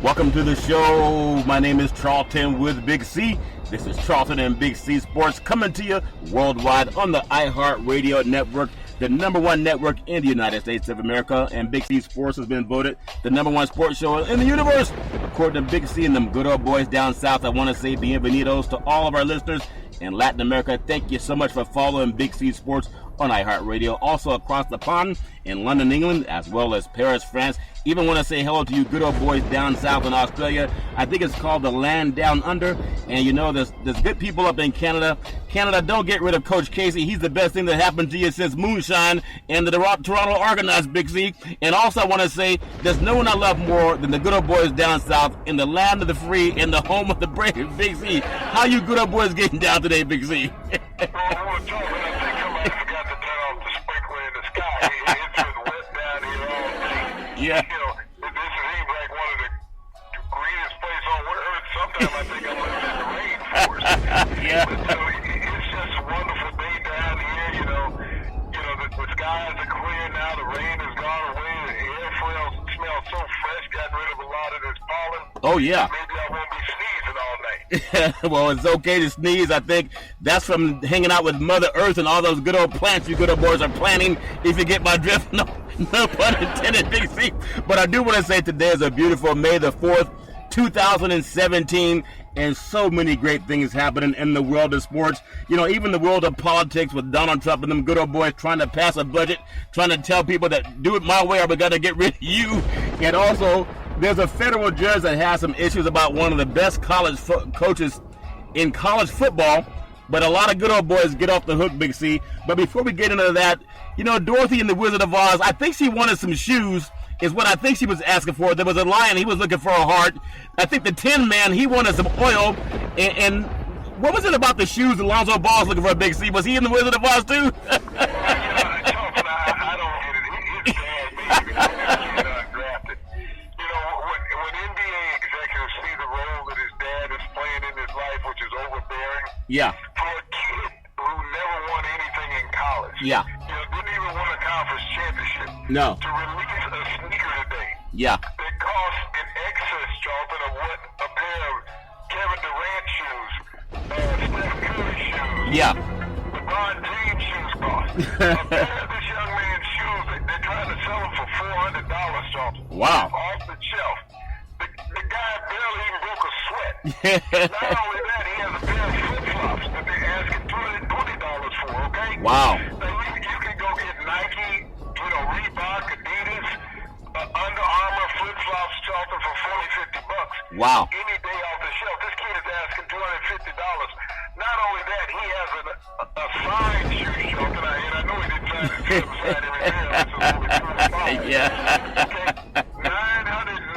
Welcome to the show. My name is Charlton with Big C. This is Charlton and Big C Sports coming to you worldwide on the iHeart Radio Network, the number one network in the United States of America. And Big C Sports has been voted the number one sports show in the universe. According to Big C and them good old boys down south, I want to say bienvenidos to all of our listeners in Latin America. Thank you so much for following Big C Sports on iHeartRadio. Also across the pond in London, England, as well as Paris, France. Even want to say hello to you good old boys down south in Australia. I think it's called the land down under. And you know, there's good people up in Canada. Canada, don't get rid of Coach Casey. He's the best thing that happened to you since Moonshine and the Toronto Argonauts, Big C. And also I want to say there's no one I love more than the good old boys down south in the land of the free, in the home of the brave, Big C. How you good old boys getting down today, Big C? Yeah. You know, this seems like one of the greenest places on earth. Sometimes I think I'm living in the rainforest. Yeah. But, so it's just a wonderful day down here. You know, the skies are clear now. The rain has gone away. The air smells so fresh. Got rid of a lot of this pollen. Oh yeah. Maybe I won't be sneezing all night. Well, it's okay to sneeze. I think that's from hanging out with Mother Earth and all those good old plants you good old boys are planting. If you get my drift, no pun intended, Big C. But I do want to say today is a beautiful May the 4th, 2017, and so many great things happening in the world of sports. You know, even the world of politics with Donald Trump and them good old boys trying to pass a budget, trying to tell people that do it my way or we got to get rid of you. And also, there's a federal judge that has some issues about one of the best college coaches in college football. But a lot of good old boys get off the hook, Big C. But before we get into that, you know, Dorothy and the Wizard of Oz, I think she wanted some shoes, is what I think she was asking for. There was a lion, he was looking for a heart. I think the Tin Man, he wanted some oil. And what was it about the shoes Alonzo Ball was looking for, Big C? Was he in the Wizard of Oz, too? I don't get it. His dad made him get drafted. You know, when NBA executives see the role that his dad is playing in his life, which is overbearing. Yeah. For a kid who never won anything in college. Yeah. You know, didn't even win a conference championship. No. To release a sneaker today. Yeah. That costs an excess, Charlton, of what a pair of Kevin Durant shoes, Steph Curry shoes. Yeah. LeBron James shoes cost. A pair of this young man's shoes, they're trying to sell them for $400, Charlton. Wow. Off the shelf. The guy barely even broke a sweat. Not only that, he has a pair of flip-flops that they're asking $220 for, okay? Wow. Now, you can go get Nike, Reebok, Adidas, Under Armour flip-flops, Charlton, for $40-50. Wow. Any day off the shelf. This kid is asking $250. Not only that, he has a signed shoe, Charlton, and I know he didn't sign his name beside every pair. This is only $200. Yeah. Okay? $999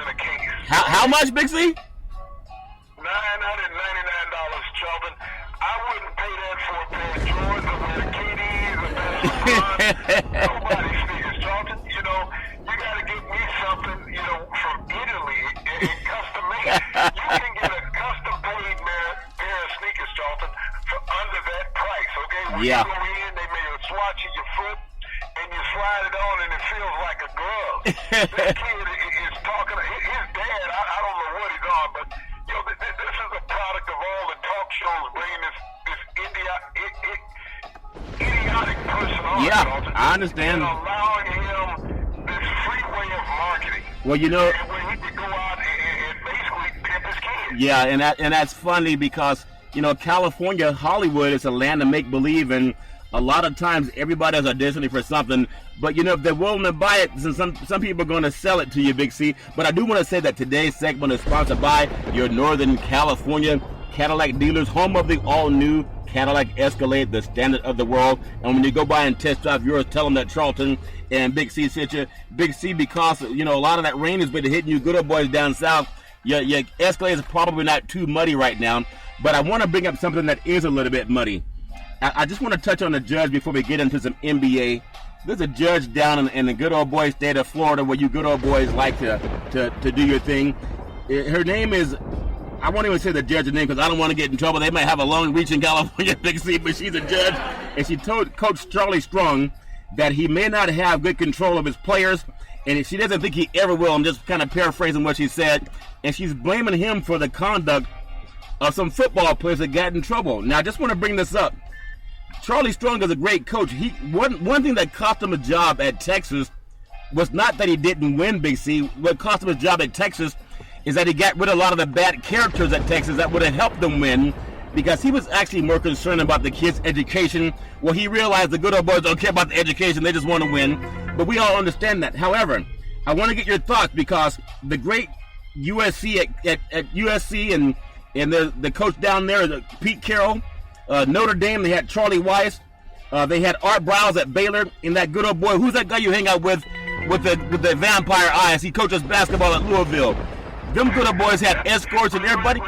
in a case. How much, Big C? $999, Charlton. I wouldn't pay that for a pair of Jordans, a pair of KDs, a pair of LeBrons. Nobody's sneakers, Charlton. You know, you got to get me something, from Italy and custom made. You can get a custom paid pair of sneakers, Charlton, for under that price, okay? When Yeah. you go in, they may swatch your foot, and you slide it on, and it feels like a glove. This kid is talking, his dad, I don't know what he's on, but, this is a product of all the talk shows bringing this idiotic person on. Yeah, I understand. And allowing him this free way of marketing. Well, you know. And where he could go out and basically pimp his kids. Yeah, and that's funny because, California, Hollywood is a land of make-believe, and a lot of times everybody is auditioning for something, but if they're willing to buy it, some people are going to sell it to you, Big C. But I do want to say that today's segment is sponsored by your Northern California Cadillac dealers, home of the all-new Cadillac Escalade, the standard of the world. And when you go by and test drive yours, tell them that Charlton and Big C sent you. Big C, because a lot of that rain has been hitting you good old boys down south. Your Escalade is probably not too muddy right now, but I want to bring up something that is a little bit muddy. I just want to touch on the judge before we get into some NBA. There's a judge down in the good old boy state of Florida where you good old boys like to do your thing. Her name is, I won't even say the judge's name because I don't want to get in trouble. They might have a long reach in California, Big C, but she's a judge. And she told Coach Charlie Strong that he may not have good control of his players and she doesn't think he ever will. I'm just kind of paraphrasing what she said, and she's blaming him for the conduct of some football players that got in trouble. Now, I just want to bring this up. Charlie Strong is a great coach. One thing that cost him a job at Texas was not that he didn't win, Big C. What cost him his job at Texas is that he got rid of a lot of the bad characters at Texas that would have helped them win, because he was actually more concerned about the kids' education. Well, he realized the good old boys don't care about the education, they just want to win. But we all understand that. However, I want to get your thoughts, because the great USC at USC and the coach down there, Pete Carroll, Notre Dame, they had Charlie Weiss, they had Art Briles at Baylor, and that good old boy, who's that guy you hang out with the vampire eyes? He coaches basketball at Louisville. Them good old boys had escorts and everybody.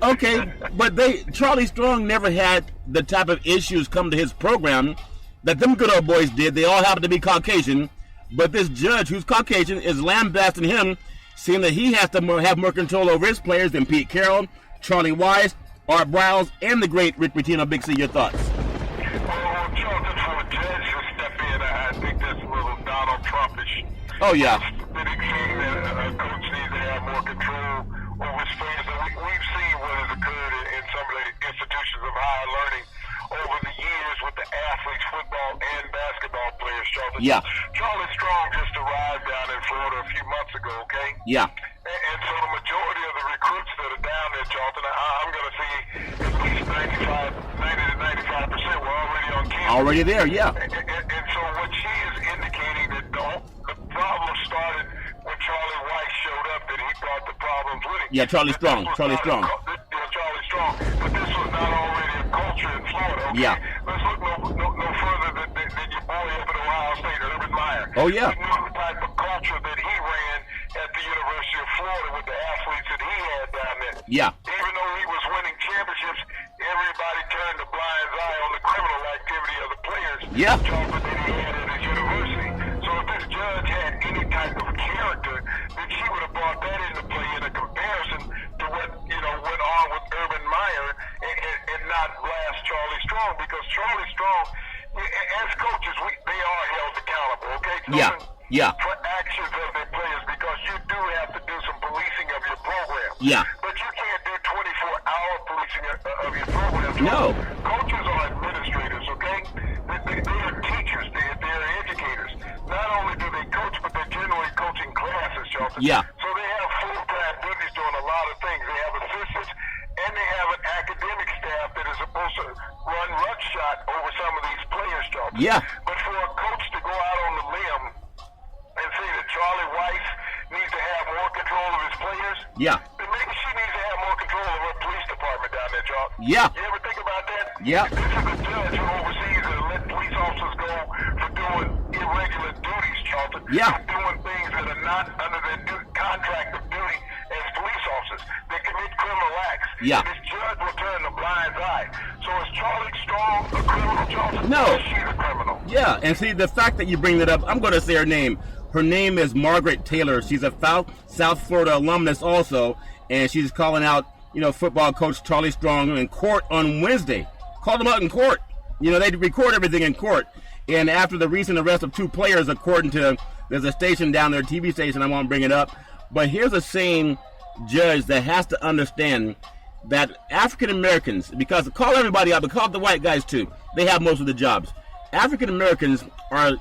Okay, but Charlie Strong never had the type of issues come to his program that them good old boys did. They all happen to be Caucasian, but this judge who's Caucasian is lambasting him, saying that he has to have more control over his players than Pete Carroll, Charlie Weiss, Art Briles, and the great Rick Pitino. Big C, your thoughts? Well, Charlton, for a judge to step in, I think that's a little Donald Trumpish. Oh, yeah. Saying that a coach needs to have more control over his players. And we've seen what has occurred in some of the institutions of higher learning over the years with the athletes, football and basketball players, Charlton. Yeah. Charlie Strong just arrived down in Florida a few months ago, okay? Yeah. And so the majority of the recruits that are down there, Charlton, I'm going to see at least 90 to 95% were already on campus. Already there, yeah. And so what she is indicating that the problem started when Charlie Weiss showed up, that he brought the problems with him. Yeah, Charlie Strong. Charlie Strong. But this was not already a culture in Florida, okay? Yeah. Let's look no further than your boy up at Ohio State, Urban Meyer. Oh, yeah. We knew the type of culture that he ran at the University of Florida with the athletes that he had down there. Yeah. Even though he was winning championships, everybody turned a blind eye on the criminal activity of the players. Yeah. That he had at his university. So if this judge had any type of character, then she would have brought that into play in a comparison to what went on with Urban Meyer and not blast Charlie Strong, because Charlie Strong, as coaches, they are held accountable. Okay. So Yeah. for actions of their players, because you do have to do some policing of your program. Yeah. But you can't do 24-hour policing of your program. No. Coaches are administrators, okay? They are teachers. They are educators. Not only do they coach, but they're generally coaching classes, Charlton. Yeah. So they have full-time duties doing a lot of things. They have assistants, and they have an academic staff that is supposed to run roughshod over some of these players, Charlton. Yeah. But for a coach to go out on the limb and say that Charlie Weiss needs to have more control of his players, Yeah. then maybe she needs to have more control of her police department down there, Charlton. Yeah. You ever think about that? Yeah. This is a judge who oversees and let police officers go for doing irregular duties, Charlton. Yeah. For doing things that are not under their contract of duty as police officers. They commit criminal acts. Yeah. And this judge will turn a blind eye. So is Charlie Strong a criminal, Charlton? No. Or is she the criminal? Yeah, and see, the fact that you bring that up, I'm going to say her name. Her name is Margaret Taylor. She's a South Florida alumnus also, and she's calling out, football coach Charlie Strong in court on Wednesday. Called him out in court. They record everything in court. And after the recent arrest of 2 players, according to, there's a station down there, TV station, I won't bring it up, but here's a sane judge that has to understand that African Americans, because call everybody out, but call the white guys too, they have most of the jobs. African Americans are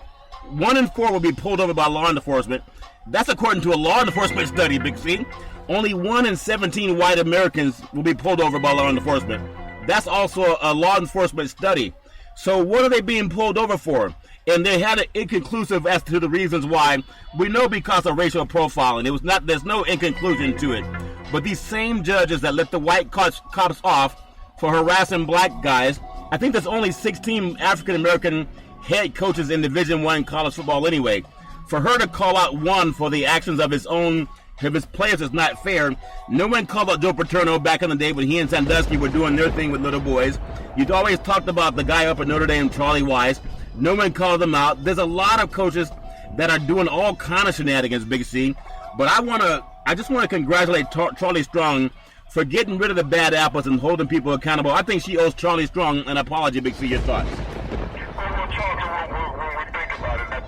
1 in 4 will be pulled over by law enforcement. That's according to a law enforcement study, Big C. Only 1 in 17 white Americans will be pulled over by law enforcement. That's also a law enforcement study. So what are they being pulled over for? And they had it inconclusive as to the reasons why. We know because of racial profiling. There's no inconclusion to it. But these same judges that let the white cops off for harassing black guys, I think there's only 16 African American head coaches in Division I college football anyway. For her to call out one for the actions of his players is not fair. No one called out Joe Paterno back in the day when he and Sandusky were doing their thing with little boys. You'd always talked about the guy up at Notre Dame, Charlie Weiss. No one called them out. There's a lot of coaches that are doing all kind of shenanigans, Big C. But I just want to congratulate Charlie Strong for getting rid of the bad apples and holding people accountable. I think she owes Charlie Strong an apology, Big C. Your thoughts? Well, Charlton, when we think about it, I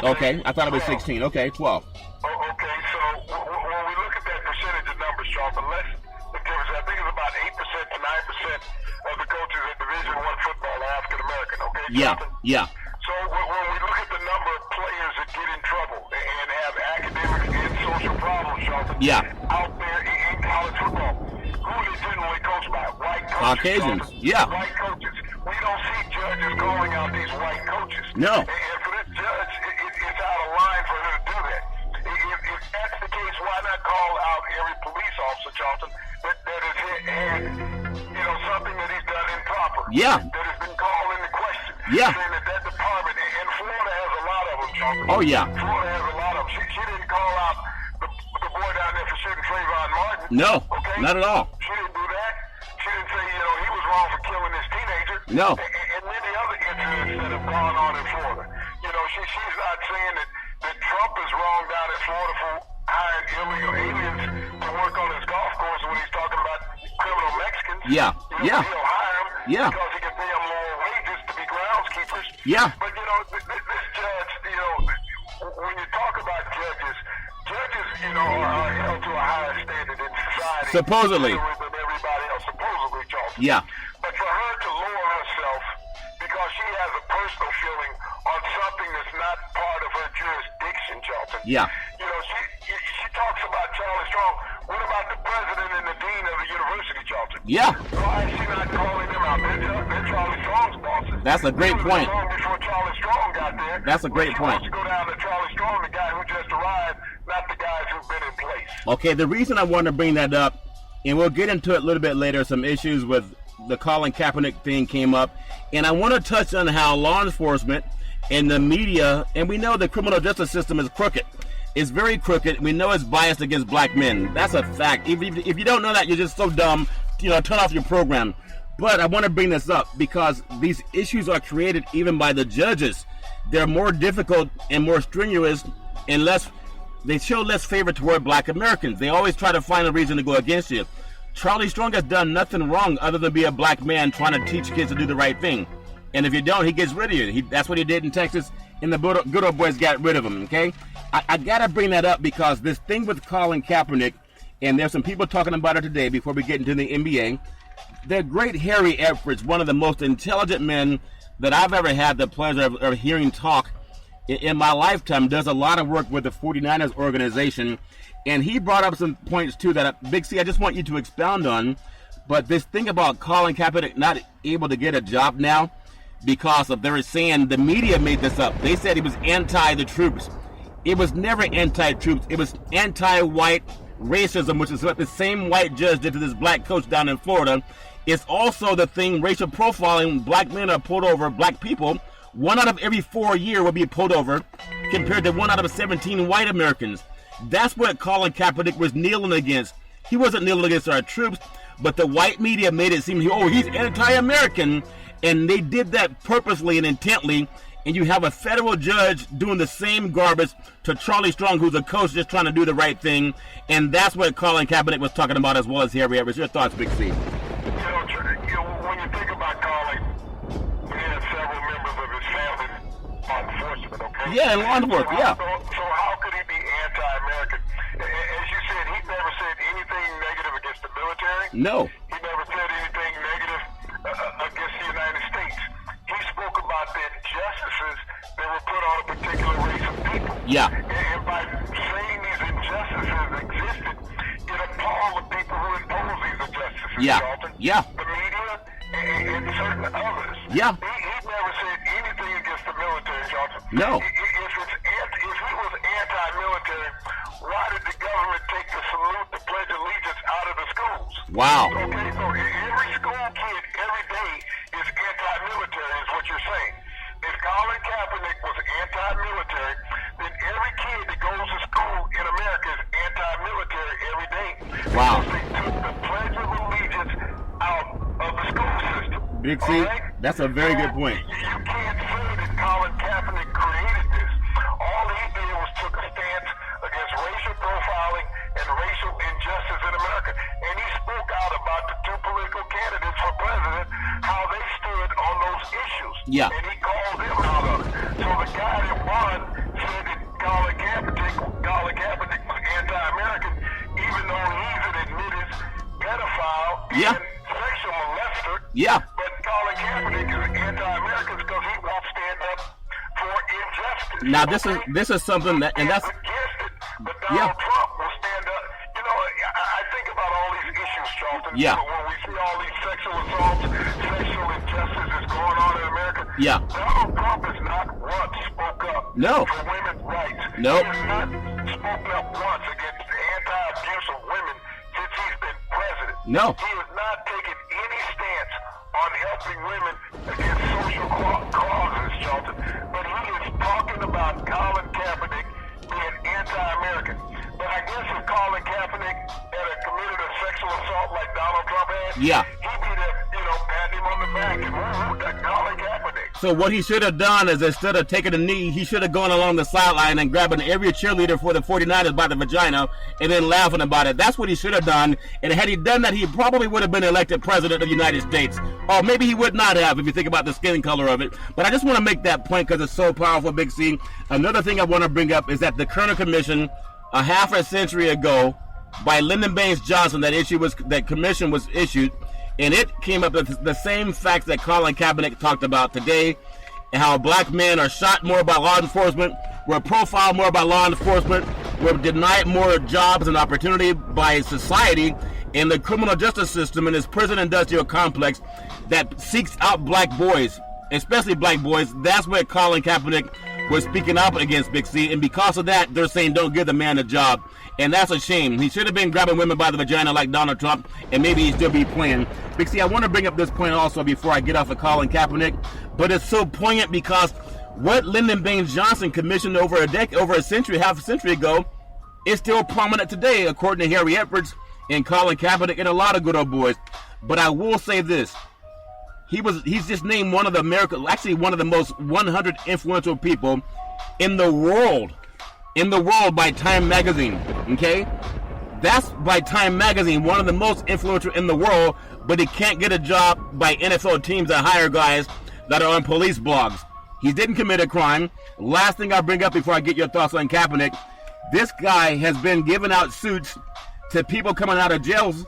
Okay, I thought it was 16. Okay, 12. Okay, so when we look at that percentage of numbers, Charlton, the difference, I think it's about 8% to 9% of the coaches in Division I football are African American. Okay, Charlton? Yeah. So when we look at the number of players that get in trouble and have academic and social problems, Charlton, out there in college football, who are they generally coached by? White coaches. Caucasians, Charlton. White coaches. We don't see judges calling out these white coaches. No. And for this judge, it's out of line for her to do that. If that's the case, why not call out every police officer, Charlton, that has had, something that he's done improper? Yeah. That has been called into question. Yeah. Saying that department, and Florida has a lot of them, Charlton. Oh, yeah. Florida has a lot of them. She didn't call out the boy down there for shooting Trayvon Martin. No, okay? not at all. She didn't do that. She didn't say, he was wrong for killing this teenager. No. And many other incidents that have gone on in Florida. She's not saying that Trump is wrong down in Florida for hiring illegal aliens to work on his golf course when he's talking about criminal Mexicans. Yeah. He'll hire them Yeah. because he can pay them lower wages to be groundskeepers. Yeah. But, this judge, when you talk about judges, are held to a higher standard in society. Supposedly. Than everybody else, supposedly, Charlton. Yeah. But for her to lower herself because she has a personal feeling on something that's not part of her jurisdiction, Charlton. Yeah. She talks about Charlie Strong. What about the president and the dean of the university, Charlton? Yeah. Why is she not calling them out? They're Charlie Strong's bosses. That's a great point. Long before Charlie Strong got there. That's a great point. She wants to go down to Charlie Strong, the guy who just arrived, not the guys who've been in place. Okay, the reason I want to bring that up, and we'll get into it a little bit later, some issues with the Colin Kaepernick thing came up, and I want to touch on how law enforcement and the media, and we know the criminal justice system is crooked. It's very crooked. We know it's biased against black men. That's a fact. If you don't know that, you're just so dumb. Turn off your program. But I want to bring this up because these issues are created even by the judges. They're more difficult and more strenuous and they show less favor toward black Americans. They always try to find a reason to go against you. Charlie Strong has done nothing wrong other than be a black man trying to teach kids to do the right thing. And if you don't, he gets rid of you. That's what he did in Texas, and the good old boys got rid of him, okay? I got to bring that up because this thing with Colin Kaepernick, and there's some people talking about it today before we get into the NBA. The great Harry Edwards, one of the most intelligent men that I've ever had the pleasure of hearing talk in my lifetime, does a lot of work with the 49ers organization. And he brought up some points, too, that, Big C, I just want you to expound on. But this thing about Colin Kaepernick not able to get a job now because of, they were saying, the media made this up. They said he was anti the troops. It was never anti-troops. It was anti-white racism, which is what the same white judge did to this black coach down in Florida. It's also the thing, racial profiling. Black men are pulled over, black people. 1 out of every 4 years will be pulled over compared to 1 out of 17 white Americans. That's what Colin Kaepernick was kneeling against. He wasn't kneeling against our troops, but the white media made it seem, he's anti-American, and they did that purposely and intently, and you have a federal judge doing the same garbage to Charlie Strong, who's a coach just trying to do the right thing, and that's what Colin Kaepernick was talking about as well as Harry Edwards. Your thoughts, Big C? When you think about Colin, he had several members of his family law enforcement, okay? Yeah, in law enforcement, yeah. So how could he be anti-American? As you said, he never said anything negative against the military. No. He never said anything negative against the United States. He spoke about the injustices that were put on a particular race of people. Yeah. And by saying these injustices existed, it appalled the people who impose these injustices, Yeah. Charlton. Yeah. The media and certain others. Yeah. He never said anything against the military, Charlton. No. If he was anti-military, why did the government take the salute, the Pledge of Allegiance out of the schools? Wow. Okay, so every school kid every day is anti-military, is what you're saying. If Colin Kaepernick was anti-military, then every kid that goes to school in America is anti-military every day. Wow. Because they took the Pledge of Allegiance out of the school system. Big C, that's a very good point. You can't say that Colin Kaepernick created this. All he did was took a stance against racial profiling and racial injustice in America. And he spoke out about the two political candidates for president, how they stood on those issues. Yeah. And he called them out of it. So the guy that won said Yeah. sexual molester. Yeah. But Colin Kaepernick is anti-American because he won't stand up for injustice. Now this is something that, and that's against it, but Donald Trump will stand up. You know, I think about all these issues, Charlton. Yeah. When we see all these sexual assaults, sexual injustices going on in America. Yeah. Donald Trump has not once spoke up No. for women's rights. Nope. He has not spoken up once against the anti-abuse of women since he's been president. No. He has not taken any stance on helping women against social causes, Charlton. But he is talking about Colin Kaepernick being anti-American. But I guess if Colin Kaepernick had committed a sexual assault like Donald Trump had, Yeah. he'd be there, patting him on the back and woo that Colin Kaepernick. So what he should have done is, instead of taking a knee, he should have gone along the sideline and grabbing every cheerleader for the 49ers by the vagina and then laughing about it. That's what he should have done. And had he done that, he probably would have been elected president of the United States. Or maybe he would not have, if you think about the skin color of it. But I just want to make that point because it's so powerful, Big C. Another thing I want to bring up is that the Kerner Commission, a half a century ago, by Lyndon Baines Johnson, that commission was issued, and it came up with the same facts that Colin Kaepernick talked about today, and how black men are shot more by law enforcement, were profiled more by law enforcement, were denied more jobs and opportunity by society, and the criminal justice system and this prison industrial complex that seeks out black boys, especially black boys. That's what Colin Kaepernick was speaking up against, Big C, and because of that, they're saying don't give the man a job. And that's a shame. He should have been grabbing women by the vagina like Donald Trump, and maybe he'd still be playing. Big C, I want to bring up this point also before I get off of Colin Kaepernick, but it's so poignant because what Lyndon Baines Johnson commissioned over a century, half a century ago, is still prominent today, according to Harry Edwards and Colin Kaepernick and a lot of good old boys. But I will say this. He's just named one of the most 100 influential people in the world by Time Magazine, okay? That's by Time Magazine, one of the most influential in the world, but he can't get a job by NFL teams that hire guys that are on police blogs. He didn't commit a crime. Last thing I'll bring up before I get your thoughts on Kaepernick, this guy has been giving out suits to people coming out of jails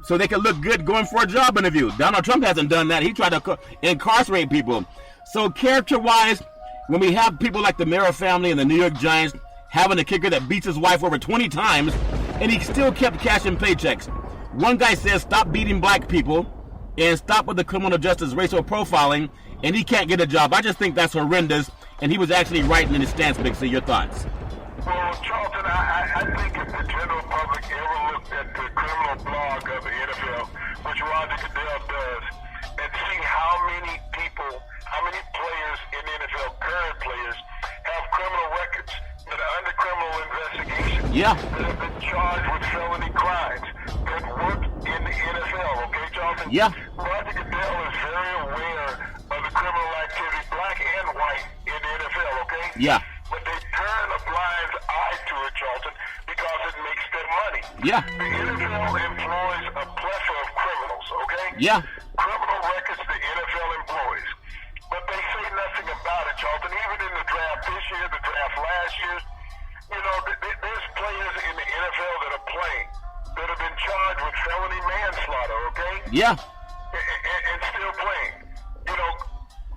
so they can look good going for a job interview. Donald Trump hasn't done that. He tried to incarcerate people. So character-wise, when we have people like the Mara family and the New York Giants having a kicker that beats his wife over 20 times, and he still kept cashing paychecks. One guy says stop beating black people and stop with the criminal justice racial profiling, and he can't get a job. I just think that's horrendous, and he was actually right in his stance, Big C. Your thoughts? Well, Charlton, I think if the general public ever looked at the criminal blog of the NFL, which Roger Goodell does, and see how many players in the NFL, current players, have criminal records that are under criminal investigation, Yeah. that have been charged with felony crimes, that work in the NFL, okay, Charlton? Yeah. Roger Goodell is very aware of the criminal activity, black and white, in the NFL, okay? Yeah. But they turn a blind eye to it, Charlton, because it makes them money. Yeah. The NFL employs a plethora of criminals, okay? Yeah. Criminal records the NFL employs. But they say nothing about it, Charlton. Even in the draft this year, the draft last year, there's players in the NFL that are playing that have been charged with felony manslaughter, okay? Yeah. And still playing.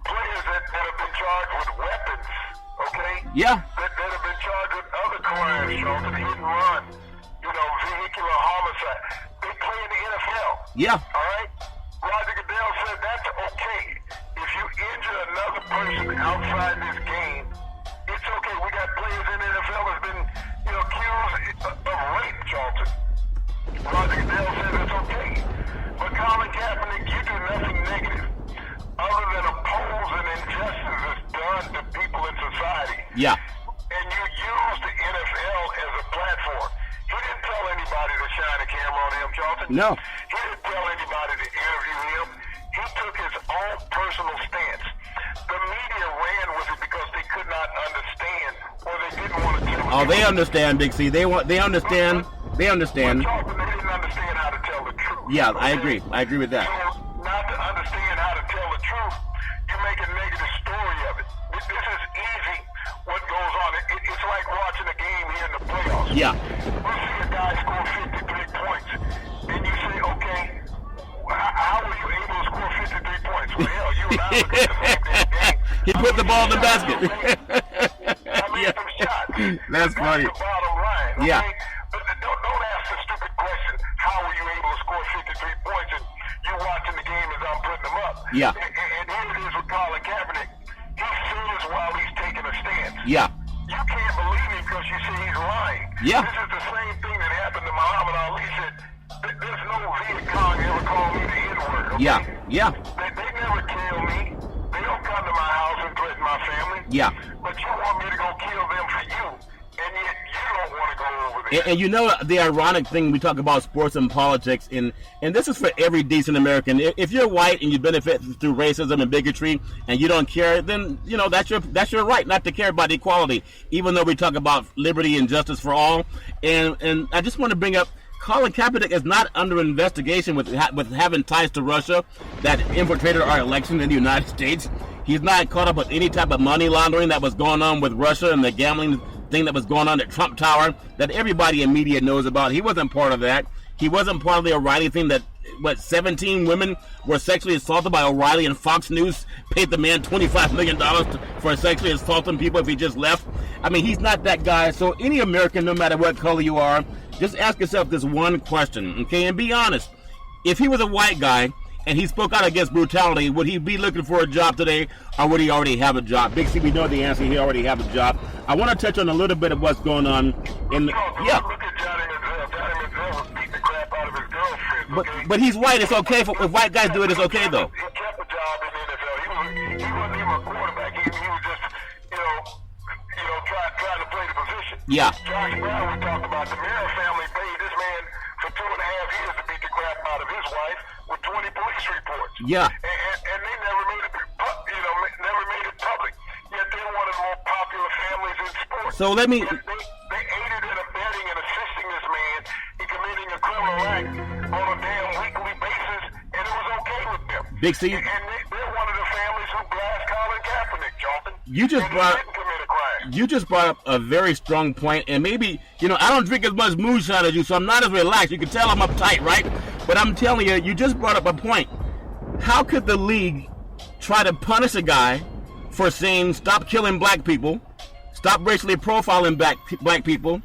Players that have been charged with weapons, okay? Yeah. That have been charged with other crimes, Charlton, hit and run, vehicular homicide. They play in the NFL. Yeah. All right? Roger Goodell said that's okay. If you injure another person outside this game, it's okay. We got players in the NFL that's been, accused of rape, Charlton. Roger Goodell said it's okay. But Colin Kaepernick, you do nothing negative other than oppose an injustice that's done to people in society. Yeah. And you use the NFL as a platform. He didn't tell anybody to shine a camera on him, Charlton. No. He didn't tell anybody to interview him. He took his own personal stance. The media ran with it because they could not understand, or they didn't want to tell. Oh, they understand, Big C. They understand. They understand. But Charlton, they didn't understand how to tell the truth. Yeah, okay? I agree. I agree with that. So, not to understand how to tell the truth, you make a negative story of it. This is easy, what goes on. It's like watching a game here in the playoffs. Yeah. You see a guy score 53 points, and you say, okay, He put the ball in the basket. Yeah. Some shots. That's funny. That's the bottom line. Okay? Yeah. But don't ask the stupid question, how were you able to score 53 points and you watching the game as I'm putting them up? Yeah. And here it is with Colin Kaepernick. He says while he's taking a stance. Yeah. You can't believe him because you see he's lying. Yeah. This is the same thing that happened to Muhammad Ali. Said, there's no Viet Cong ever called me the N-word. Okay? Yeah. Yeah. They never kill me. They don't come to my house and threaten my family. Yeah. But you want me to go kill them for you, and yet you don't want to go over there. And you know the ironic thing, we talk about sports and politics, and this is for every decent American. If you're white and you benefit through racism and bigotry and you don't care, then you know that's your right not to care about equality, even though we talk about liberty and justice for all. And I just want to bring up, Colin Kaepernick is not under investigation with having ties to Russia that infiltrated our election in the United States. He's not caught up with any type of money laundering that was going on with Russia and the gambling thing that was going on at Trump Tower that everybody in media knows about. He wasn't part of that. He wasn't part of the O'Reilly thing that, 17 women were sexually assaulted by O'Reilly, and Fox News paid the man $25 million for sexually assaulting people if he just left. I mean, he's not that guy. So any American, no matter what color you are, just ask yourself this one question, okay, and be honest. If he was a white guy and he spoke out against brutality, would he be looking for a job today, or would he already have a job? Big C, we know the answer. He already have a job. I want to touch on a little bit of what's going on in the, yeah. Look at Johnny Manziel. Johnny Manziel was beating the crap out of his girlfriend. Okay? But he's white. It's okay. If white guys do it, it's okay, though. He kept a job in the NFL. He wasn't even a quarterback. He was just, trying to play the position. Yeah. Josh Brown, we talked about, the Merrill family paid this man for 2.5 years to beat the crap out of his wife with 20 police reports. Yeah. And they never made it, never made it public. Yet they're one of the more popular families in sports. So let me. They aided and abetting and assisting this man in committing a criminal act on a damn weekly basis, and it was okay with them. Big C. And they're one of the families who blast Colin Kaepernick, Jonathan. You just brought. Didn't commit a crime. You just brought up a very strong point, and maybe, I don't drink as much moonshine as you, so I'm not as relaxed. You can tell I'm uptight, right? But I'm telling you, you just brought up a point. How could the league try to punish a guy for saying stop killing black people, stop racially profiling black people,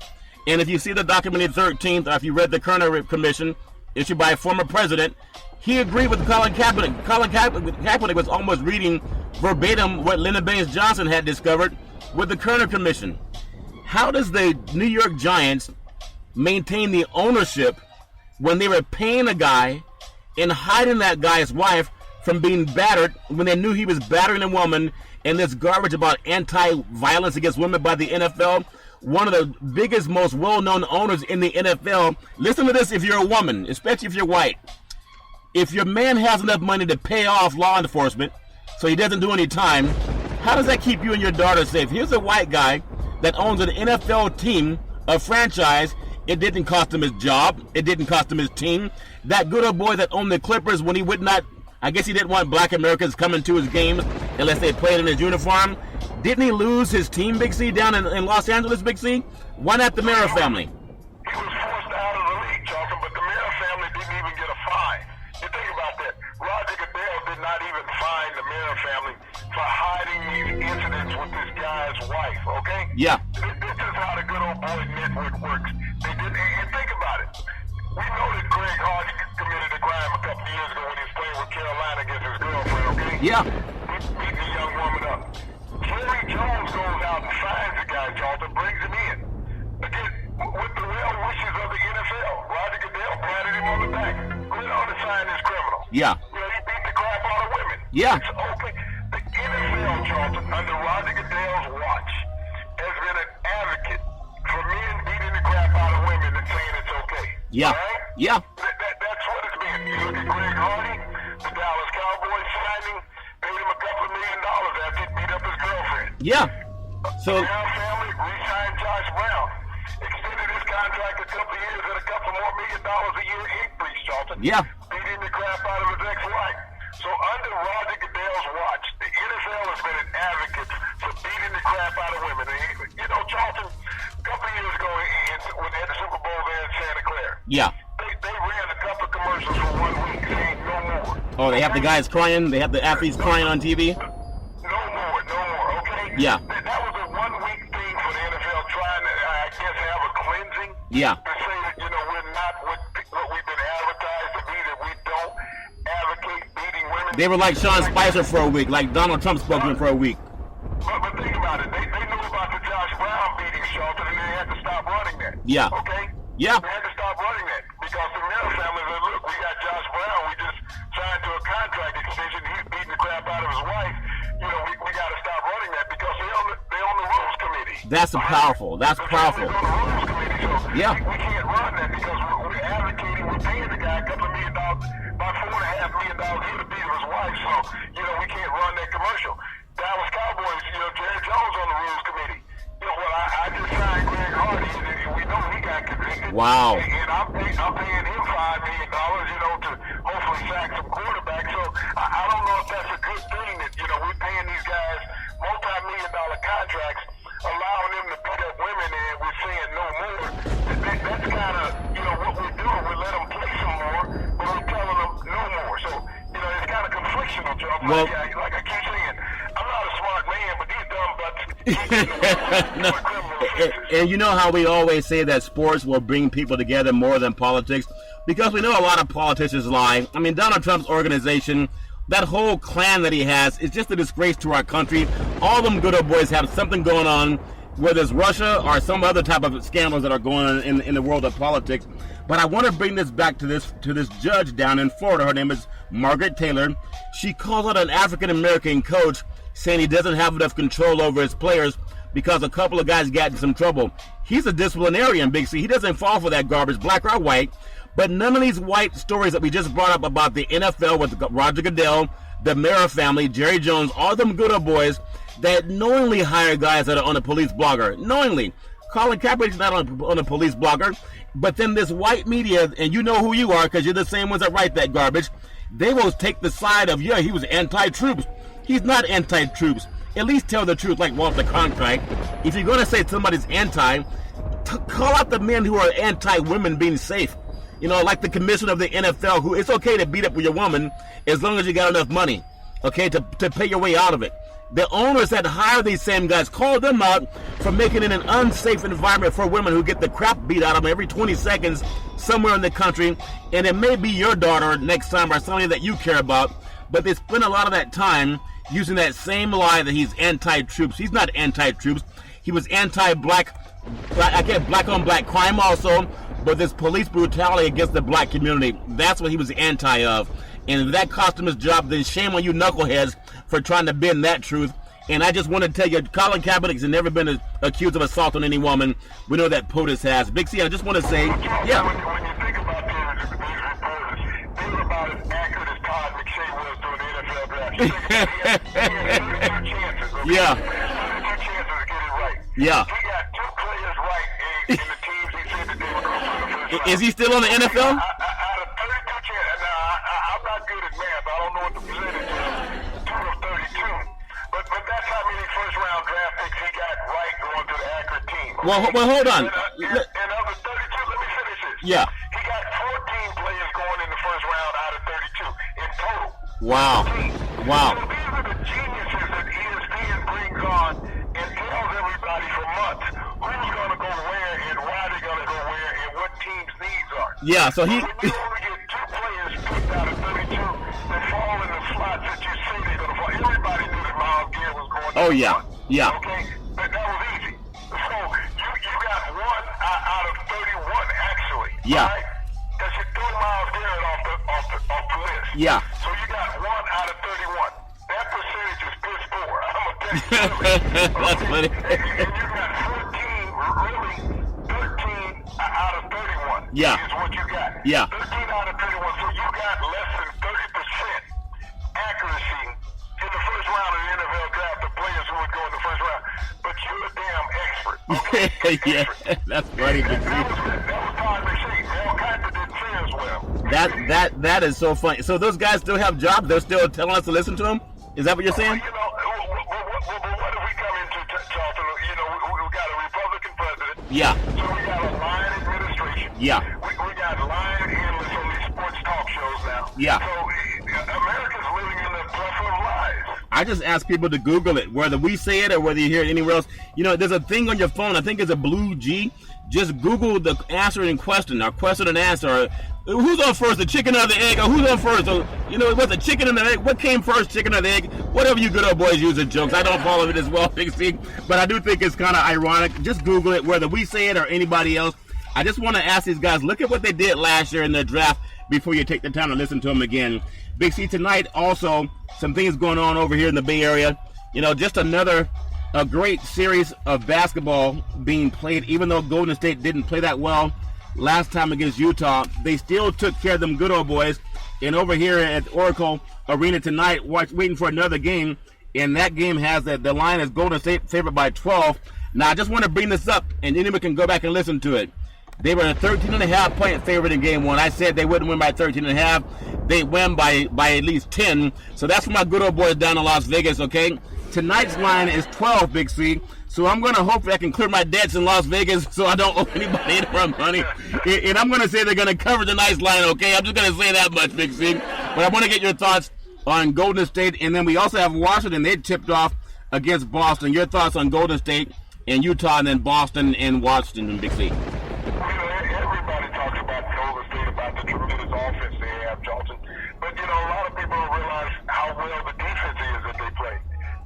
and if you see the document 13th, or if you read the Kerner Commission issued by a former president, he agreed with Colin Kaepernick. Colin Kaepernick was almost reading verbatim what Lyndon Baines Johnson had discovered with the Kerner Commission. How does the New York Giants maintain the ownership when they were paying a guy and hiding that guy's wife from being battered when they knew he was battering a woman, and this garbage about anti-violence against women by the NFL? One of the biggest, most well-known owners in the NFL. Listen to this if you're a woman, especially if you're white. If your man has enough money to pay off law enforcement so he doesn't do any time, how does that keep you and your daughter safe? Here's a white guy that owns an NFL team, a franchise. It didn't cost him his job. It didn't cost him his team. That good old boy that owned the Clippers, when he would not, I guess he didn't want black Americans coming to his games unless they played in his uniform. Didn't he lose his team, Big C, down in Los Angeles, Big C? Why not the Mara family? He was forced out of the league, Charlton, but the Mara family didn't even get a fine. You think about that. Roger Goodell did not even fine the Mara family for hiding these incidents with this guy's wife, okay? Yeah. This is how the good old boy network works. They didn't, and think about it. We know that Greg Hardy committed a crime a couple of years ago when he was playing with Carolina against his girlfriend, okay? Yeah. Beating a young woman up. Jerry Jones goes out and finds the guy, Charlton, brings him in. Again, with the well wishes of the NFL. Roger Goodell patted him on the back. Quit on to sign this criminal. Yeah. He beat the crap out of women. Yeah. It's okay. The NFL, Charlton, under Roger Goodell's watch, has been an advocate for men beating the crap out of women and saying it's okay. Yeah. Right? Yeah. That's what it's been. You look at Greg Hardy, the Dallas Cowboys signing, paid him a couple of $1 million after he beat up his girlfriend. Yeah. So. The Brown family re-signed Josh Brown, extended his contract a couple of years at a couple more $1 million a year increase, Charlton. Yeah. Beating the crap out of his ex-wife. So under Roger Goodell's watch, the NFL has been an advocate for beating the crap out of women. Charlton, a couple of years ago when they had the Super Bowl there in Santa Clara, Yeah. they ran a couple of commercials for 1 week saying no more. Oh, they have the guys crying? They have the athletes crying on TV? No more, okay? Yeah. That was a 1 week thing for the NFL trying to, I guess, have a cleansing. Yeah. To say that, we're not what we've been advertised to be, that we don't advocate beating women. They were like Sean Spicer for a week, like Donald Trump spokesman for a week. But think about it. They knew about the Josh Brown beating Shelton, and they had to stop running that. Yeah. Okay? Yeah. They had to stop running that because the Miller family said, look, we got Josh Brown. We just signed to a contract extension. He's beating the crap out of his wife. We got to stop running that because they on the rules committee. That's powerful. That's powerful. On the rules committee, so Yeah. we can't run that because we're advocating. We're paying the guy a couple of $1 million, about $4.5 million here to beat his wife. So, we can't run that commercial. Dallas Cowboys, Jerry Jones on the rules committee. I just signed Greg Hardy, and we know he got convicted. Wow. And I'm paying him $5 million, to hopefully sack some quarterbacks. So I don't know if that's a good thing that, we're paying these guys multi-million-dollar contracts, allowing them to beat up women, and we're saying no more. That's kind of, what we're doing. We let them play some more, but we're telling them no more. So, it's kind of conflictional, Joe. Well, like I keep saying, I'm not a smart man, but these dumb butts. No. And you know how we always say that sports will bring people together more than politics? Because we know a lot of politicians lie. I mean, Donald Trump's organization, that whole clan that he has, is just a disgrace to our country. All them good old boys have something going on, whether it's Russia or some other type of scandals that are going on in the world of politics. But I want to bring this back to this judge down in Florida. Her name is Margaret Taylor. She calls out an African-American coach saying he doesn't have enough control over his players because a couple of guys got in some trouble. He's a disciplinarian, Big C. He doesn't fall for that garbage, black or white. But none of these white stories that we just brought up about the NFL with Roger Goodell, the Mara family, Jerry Jones, all them good old boys that knowingly hire guys that are on a police blogger. Knowingly. Colin Kaepernick's not on a police blogger. But then this white media, and you know who you are because you're the same ones that write that garbage, they will take the side of, he was anti-troops. He's not anti-troops. At least tell the truth like Walter Cronkite. If you're going to say somebody's anti, call out the men who are anti-women being safe. Like the commissioner of the NFL, who it's okay to beat up with your woman as long as you got enough money, okay, to pay your way out of it. The owners that hire these same guys, call them out for making it an unsafe environment for women who get the crap beat out of them every 20 seconds somewhere in the country. And it may be your daughter next time or somebody that you care about, but they spend a lot of that time using that same lie that he's anti-troops. He's not anti-troops. He was anti-black, black on black crime also, but this police brutality against the black community, that's what he was anti of. And if that cost him his job, then shame on you knuckleheads for trying to bend that truth. And I just want to tell you, Colin Kaepernick has never been accused of assaulting any woman. We know that POTUS has. Big C, I just want to say, yeah. When you think about these reporters, they were about as accurate as Todd McShay was during the NFL draft. He had 32 chances. Okay? Yeah. 32 chances to get it right. Yeah. He got 2 players right in the teams he said that they were going to play the first round. Is he still on the NFL? Out of 32 chances, I'm not good at math. I don't know what the percentage is. 2 of 32. But that's how many first-round draft picks he got right going to the accurate team. Okay? Well, hold on. And of the 32, let me finish this. Yeah. He got 14 players going in the first round out of 32 in total. Wow. 14. Wow. So these are the geniuses that ESPN brings on and tells everybody for months who's going to go where and why they're going to go where and what teams' needs are. Yeah, so he... When you only get 2 players picked out of 32 that fall in the slots that you say they're going to fall, everybody knew that Myles Garrett was going to Oh, the yeah. front. Yeah. Okay? That was easy. So you got 1 out of 31, actually. Yeah. Right? Because you threw Myles Garrett off the list. Yeah. So you got 1 out of 31. That percentage is piss poor. I'm going to tell you. That's funny. And you got 14, really 13 out of 31. Yeah. Is what you got. Yeah. 13 out of 31. So you got less than 30% accuracy in the first round of the NFL draft of players who would go in the first round. But you're a damn expert. Okay? Yeah, that's funny. That was Todd McShay. Mel Kiper didn't say as well. That is so funny. So those guys still have jobs? They're still telling us to listen to them? Is that what you're saying? What if we come into Charlton? We got a Republican president. Yeah. So we got a lying administration. Yeah. We got lying analysts on these sports talk shows now. Yeah. So America I just ask people to Google it, whether we say it or whether you hear it anywhere else. You know, there's a thing on your phone, I think it's a blue G. Just Google the answer in question, or question and answer. Or, who's on first, the chicken or the egg? Or who's on first? Or, you know, was the chicken and the egg? What came first, chicken or the egg? Whatever you good old boys use in jokes. I don't follow it as well, Big C. But I do think it's kind of ironic. Just Google it, whether we say it or anybody else. I just want to ask these guys, look at what they did last year in their draft before you take the time to listen to them again. Big C, tonight also, some things going on over here in the Bay Area. You know, just a great series of basketball being played. Even though Golden State didn't play that well last time against Utah, they still took care of them good old boys. And over here at Oracle Arena tonight, waiting for another game. And that game has the line is Golden State favored by 12. Now, I just want to bring this up, and anyone can go back and listen to it. They were a 13.5-point favorite in game one. I said they wouldn't win by 13.5. They win by at least 10. So that's for my good old boys down in Las Vegas, okay? Tonight's line is 12, Big C. So I'm going to hope that I can clear my debts in Las Vegas so I don't owe anybody any more money. And I'm going to say they're going to cover tonight's line, okay? I'm just going to say that much, Big C. But I want to get your thoughts on Golden State. And then we also have Washington. They tipped off against Boston. Your thoughts on Golden State and Utah, and then Boston and Washington, Big C. Everybody talks about Golden State, about the tremendous offense they have, Charlton. But, you know, a lot of people don't realize how well the defense is that they play.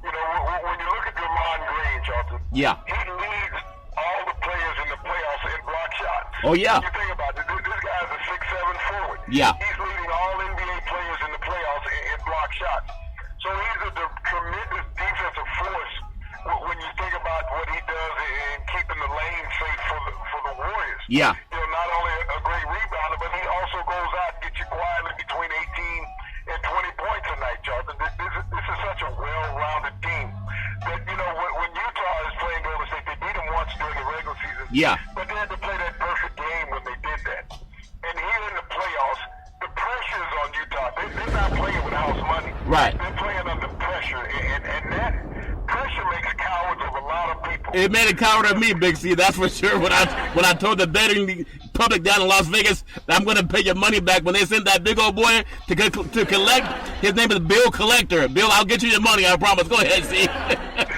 You know, when you look at Draymond Green, Charlton, yeah, he leads all the players in the playoffs in block shots. Oh, yeah. You think about it, this guy's a 6'7" forward. Yeah. He's leading all NBA players in the playoffs in block shots. So he's a tremendous defensive force when you think about what he does in keeping the lane safe for the Warriors. Yeah. You know, not only a great rebounder, but he also goes out and gets you quietly between 18 and 20 points a night, Jonathan. This is such a well-rounded team that, you know, when Utah is playing Golden State, they beat them once during the regular season. Yeah. But they had to play that perfect game when they did that. And here in the playoffs, the pressure is on Utah. They're not playing with house money. Right. They're playing under pressure, and that pressure makes cowards of a lot of people. It made a coward of me, Big C. That's for sure. When I told the betting public down in Las Vegas, I'm going to pay your money back when they sent that big old boy to collect. His name is Bill Collector. Bill, I'll get you your money. I promise. Go ahead, C. They get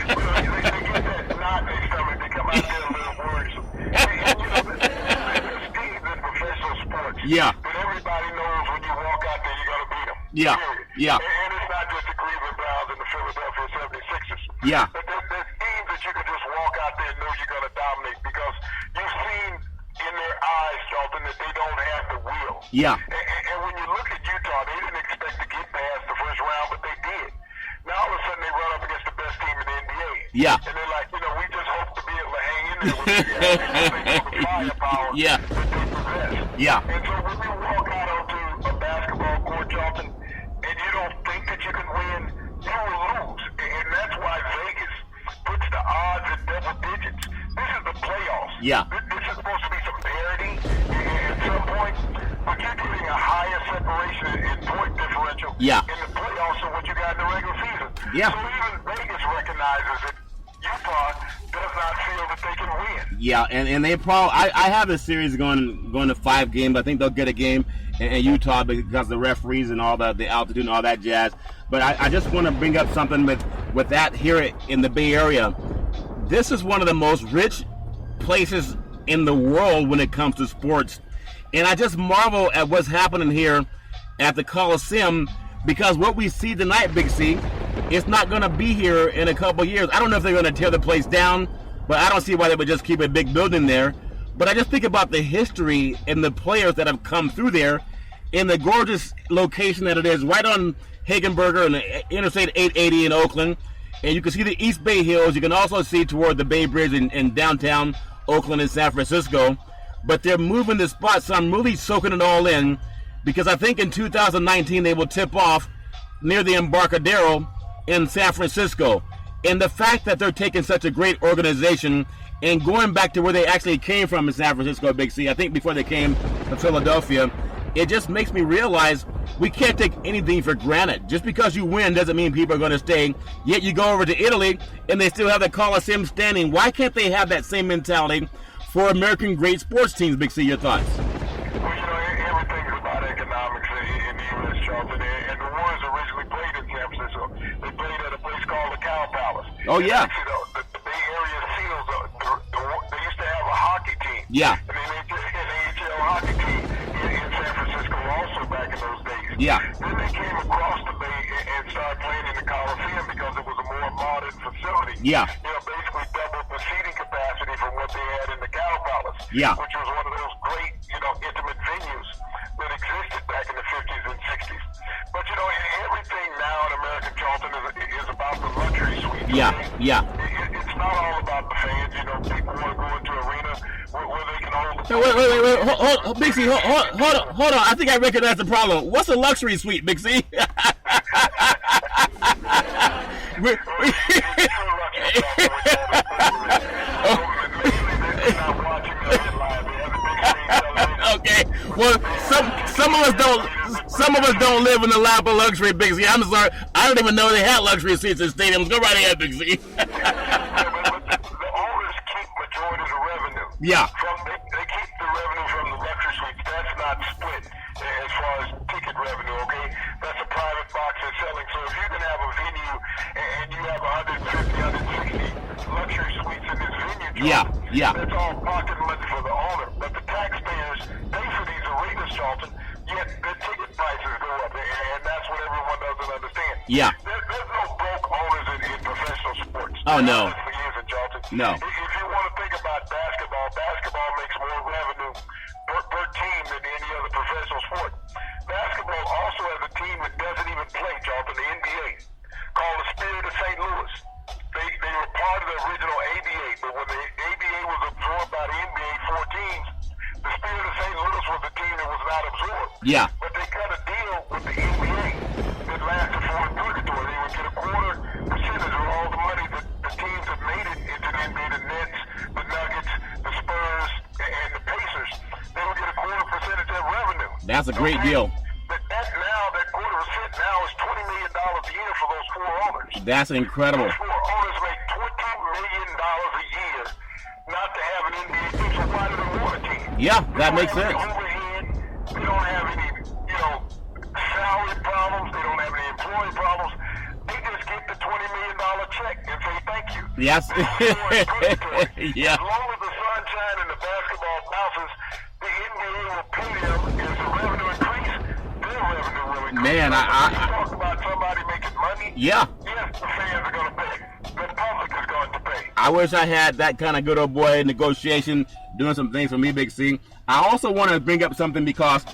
that knot in their stomach. They come out there a little worrisome. And you know, there's teams in professional sports. Yeah. That everybody knows when you walk out there, you're going to beat them. Yeah. Period. Yeah. And it's not just the Cleveland Browns and the Philadelphia 76ers. Yeah. But there's teams that you can just walk out there and know you're going to dominate because you've seen in their eyes, Charlton, that they don't have the will. Yeah. And when you look at Utah, they didn't expect to get past the first round, but they did. Now all of a sudden they run up against the best team in the NBA. Yeah. And they're like, you know, we just hope to be able to hang in there with the firepower Yeah. that they possess. Yeah. And so when you walk out onto a basketball court, Charlton, and you don't think that you can win, you will lose. And that's why Vegas puts the odds at double digits. This is the playoffs. Yeah. This is supposed to be some parity at some point, but you're getting a higher separation in point differential Yeah. in the playoffs than what you got in the regular season. Yeah. So even Vegas recognizes that Utah does not feel that they can win. Yeah, and they probably I have the series going to 5 games. I think they'll get a game in Utah because of the referees and all the altitude and all that jazz. But I just want to bring up something with that here in the Bay Area. This is one of the most rich places in the world when it comes to sports. And I just marvel at what's happening here at the Coliseum, because what we see tonight, Big C, it's not going to be here in a couple years. I don't know if they're going to tear the place down, but I don't see why they would just keep a big building there. But I just think about the history and the players that have come through there in the gorgeous location that it is, right on Hagenberger and Interstate 880 in Oakland. And you can see the East Bay Hills. You can also see toward the Bay Bridge in downtown Oakland and San Francisco. But they're moving the spot, so I'm really soaking it all in, because I think in 2019 they will tip off near the Embarcadero in San Francisco. And the fact that they're taking such a great organization and going back to where they actually came from in San Francisco, Big C, I think before they came to Philadelphia, it just makes me realize we can't take anything for granted. Just because you win doesn't mean people are going to stay. Yet you go over to Italy and they still have the Coliseum standing. Why can't they have that same mentality for American great sports teams, Big C? Your thoughts? Well, you know, everything's about economics in the U.S., Charlton. And the Warriors originally played in San Francisco. They played at a place Oh, yeah. You know, the Bay Area Seals, they used to have a hockey team. Yeah. And an AHL hockey team in San Francisco also back in those days. Yeah. Then they came across the Bay and started playing in the Coliseum because it was a more modern facility. Yeah. You know, basically doubled the seating capacity from what they had in the Cow Palace. Yeah. Which was one of those great, you know, intimate venues that existed back in the 50s and 60s. But, you know, everything now in American Charlton is about the luxury suite. Yeah, okay? yeah. It's not all about the fans. You know, people want to go into arena where they can hold the... Hey, wait. Hold, Big C, hold on. I think I recognize the problem. What's a luxury suite, Big C? Okay. Well, some of us don't live in the lap of luxury, Big Z. I'm sorry. I don't even know they had luxury seats in stadiums. Go right ahead, Big Z. The owners keep majority of the revenue. Yeah. They keep the revenue from the luxury suites. That's not split as far as ticket revenue, okay? That's a private box they're selling. So if you can have a venue and you have 150, 160 luxury suites in this venue, Yeah. that's all pocket money for the owner. But the taxpayers pay for these arenas, Charlton, yet the ticket prices go up. And that's what everyone doesn't understand. Yeah. There's no broke owners in professional sports. Oh, no. For years in Charlton. No. If you want to think about basketball makes more revenue per team than any other professional sport. Basketball also has a team that doesn't even play, Charlton, the NBA, called the Spirit of St. Louis. They were part of the original ABA, but when the ABA was absorbed by the NBA 4 teams, the Spirit of St. Louis was the team that was not absorbed. Yeah. But they cut a deal with the NBA that lasted for in purgatory. They would get a quarter percentage of all the money that the teams that made it into the NBA, the Nets, the Nuggets, the Spurs, and the Pacers. They would get a quarter percentage of revenue. That's a great deal. But that quarter percent now is $20 million a year for those 4 owners. That's incredible. Those 4 owners make $20 million a year not to have an NBA team. So why do they want a team? Yeah, that makes sense. Overhead, they don't have any, you know, salary problems. They don't have any employee problems. They just get the $20 million check and say thank you. Yes. Yeah. As long as the sunshine and the basketball bounces, the NBA will pay them as the revenue increase. Their revenue will increase. Man, you talk about somebody making money. Yeah. Yes, the fans are going to pay. The public is going to pay. I wish I had that kind of good old boy negotiation doing some things for me, Big C. I also want to bring up something because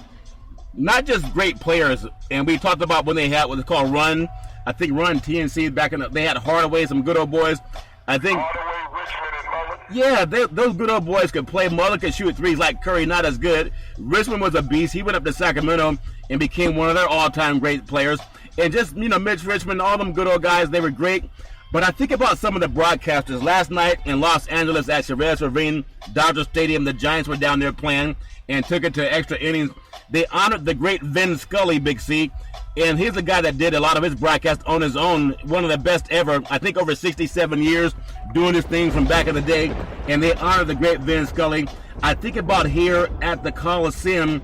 not just great players, and we talked about when they had what they call Run. I think Run TNC back in they had Hardaway, some good old boys. I think Hardaway, Richmond, and Mullen. yeah, those good old boys could play. Mullen could shoot threes like Curry, not as good. Richmond was a beast. He went up to Sacramento and became one of their all-time great players. And just, you know, Mitch Richmond, all them good old guys, they were great. But I think about some of the broadcasters. Last night in Los Angeles at Chavez Ravine, Dodger Stadium, the Giants were down there playing and took it to extra innings. They honored the great Vin Scully, Big C. And he's the guy that did a lot of his broadcasts on his own. One of the best ever, I think over 67 years doing this thing from back in the day. And they honored the great Vin Scully. I think about here at the Coliseum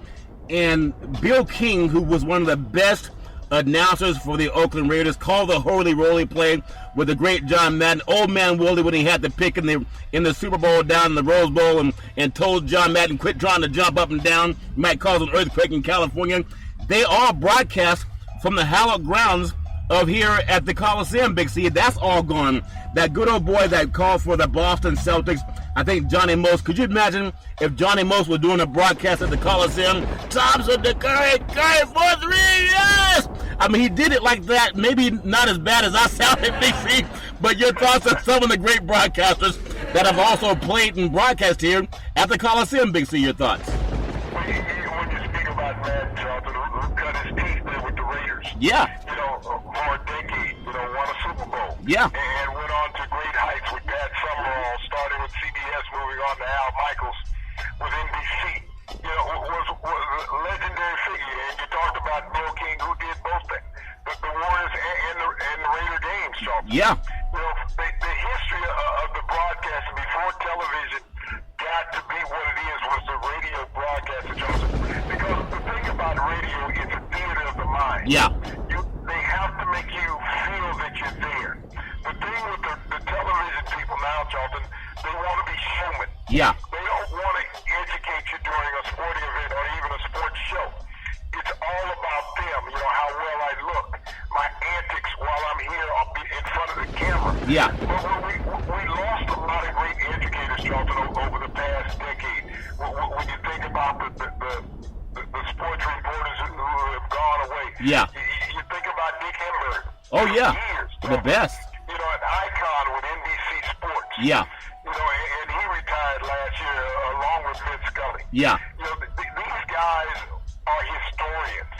and Bill King, who was one of the best announcers for the Oakland Raiders, called the Holy Roly play with the great John Madden. Old man Willie, when he had the pick in the Super Bowl down in the Rose Bowl and told John Madden, quit trying to jump up and down, might cause an earthquake in California. They all broadcast from the hallowed grounds of here at the Coliseum, Big C. That's all gone. That good old boy that called for the Boston Celtics, I think Johnny Most. Could you imagine if Johnny Most was doing a broadcast at the Coliseum? Thompson to Curry 4-3, yes! I mean, he did it like that. Maybe not as bad as I sounded, Big C, but your thoughts on some of the great broadcasters that have also played and broadcast here at the Coliseum, Big C, your thoughts? When you speak about Madden, Charlton, who cut his teeth there with the Raiders. Yeah. You know, for a decade, you know, won a Super Bowl. Yeah. And went on to great heights with Pat Summerall, starting with CBS, moving on to Al Michaels with NBC. You know, was a legendary figure. And you talked about Bill King, who did both the Warriors and the Raider games, Charlton. Yeah. You know, the history of the broadcasting before television got to be what it is was the radio broadcast, Charlton. Because the thing about radio is a theater of the mind. Yeah. They have to make you feel that you're there. The thing with the now, Charlton, they want to be showmen. Yeah. They don't want to educate you during a sporting event or even a sports show. It's all about them, you know, how well I look, my antics while I'm here in front of the camera. Yeah. But we lost a lot of great educators, Charlton, over the past decade. When you think about the sports reporters who have gone away. Yeah. You think about Dick Enberg. Oh, yeah. Years, the best. You know, an icon with NBC Sports. Yeah. You know, and he retired last year along with Vince Scully. Yeah. You know, these guys are historians.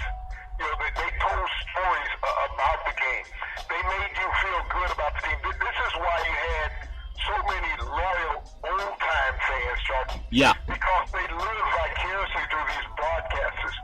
You know, they told stories about the game. They made you feel good about the team. This is why you had so many loyal old-time fans, Charlton. Yeah. Because they live vicariously through these broadcasters.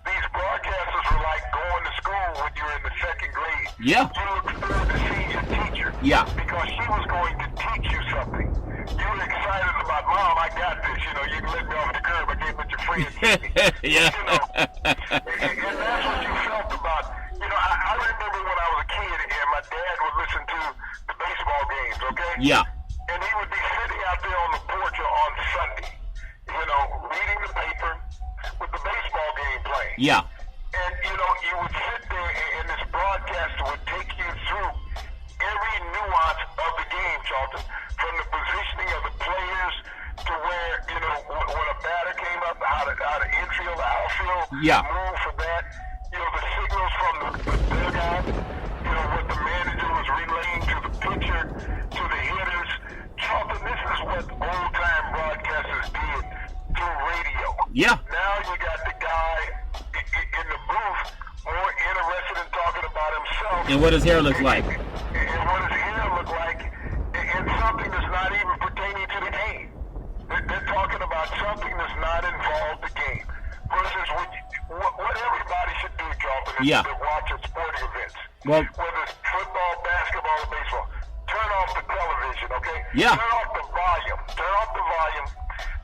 These broadcasters were like going to school when you were in the second grade. Yeah. You look forward to seeing your teacher. Yeah. Because she was going to teach you something. You were excited about, Mom, I got this. You know, you can let me off the curb. I can't let your friends see me. Yeah. You know, and that's what you felt about. You know, I remember when I was a kid and my dad would listen to the baseball games, okay? Yeah. And he would be sitting out there on the porch on Sunday, you know, reading the paper with the baseball game playing. Yeah. And, you know, you would sit there and this broadcaster would take you through every nuance of the game, Charlton, from the positioning of the players to where, you know, when a batter came up, how to infield, outfield, Yeah. move for that. You know, the signals from the dugout, you know, what the manager was relaying to the pitcher, to the hitters. Charlton, this is what old-time broadcasters did through radio. Yeah. Now you got the guy in the booth more interested in talking about himself. And what his hair looks like. And what his hair look like, and something that's not even pertaining to the game. They're talking about something that's not involved the game. Versus what everybody should do, Charlton, is Yeah. to watch at sporting events. Well, Whether it's football, basketball, or baseball. Turn off the television, okay? Yeah. Turn off the volume. Turn off the volume.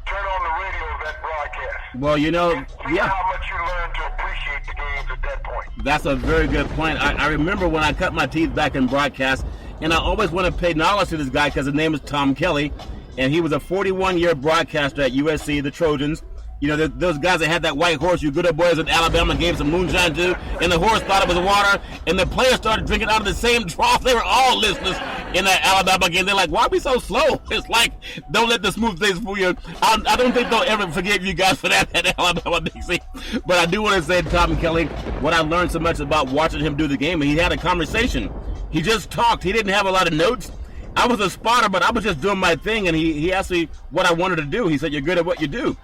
Turn on the radio of that broadcast. well, you know, See yeah. how much you learn to appreciate the games at that point. That's a very good point. I remember when I cut my teeth back in broadcast, and I always want to pay knowledge to this guy because his name is Tom Kelly, and he was a 41-year broadcaster at USC, the Trojans. You know, those guys that had that white horse you good old boys in Alabama gave some moonshine to, and the horse thought it was water, and the players started drinking out of the same trough. They were all listeners in that Alabama game. They're like, why are we so slow? It's like, don't let the smooth things fool you. I don't think they'll ever forgive you guys for that at Alabama, Big C. But I do want to say to Tom Kelly, what I learned so much about watching him do the game, he had a conversation. He just talked. He didn't have a lot of notes. I was a spotter, but I was just doing my thing, and he asked me what I wanted to do. He said, you're good at what you do.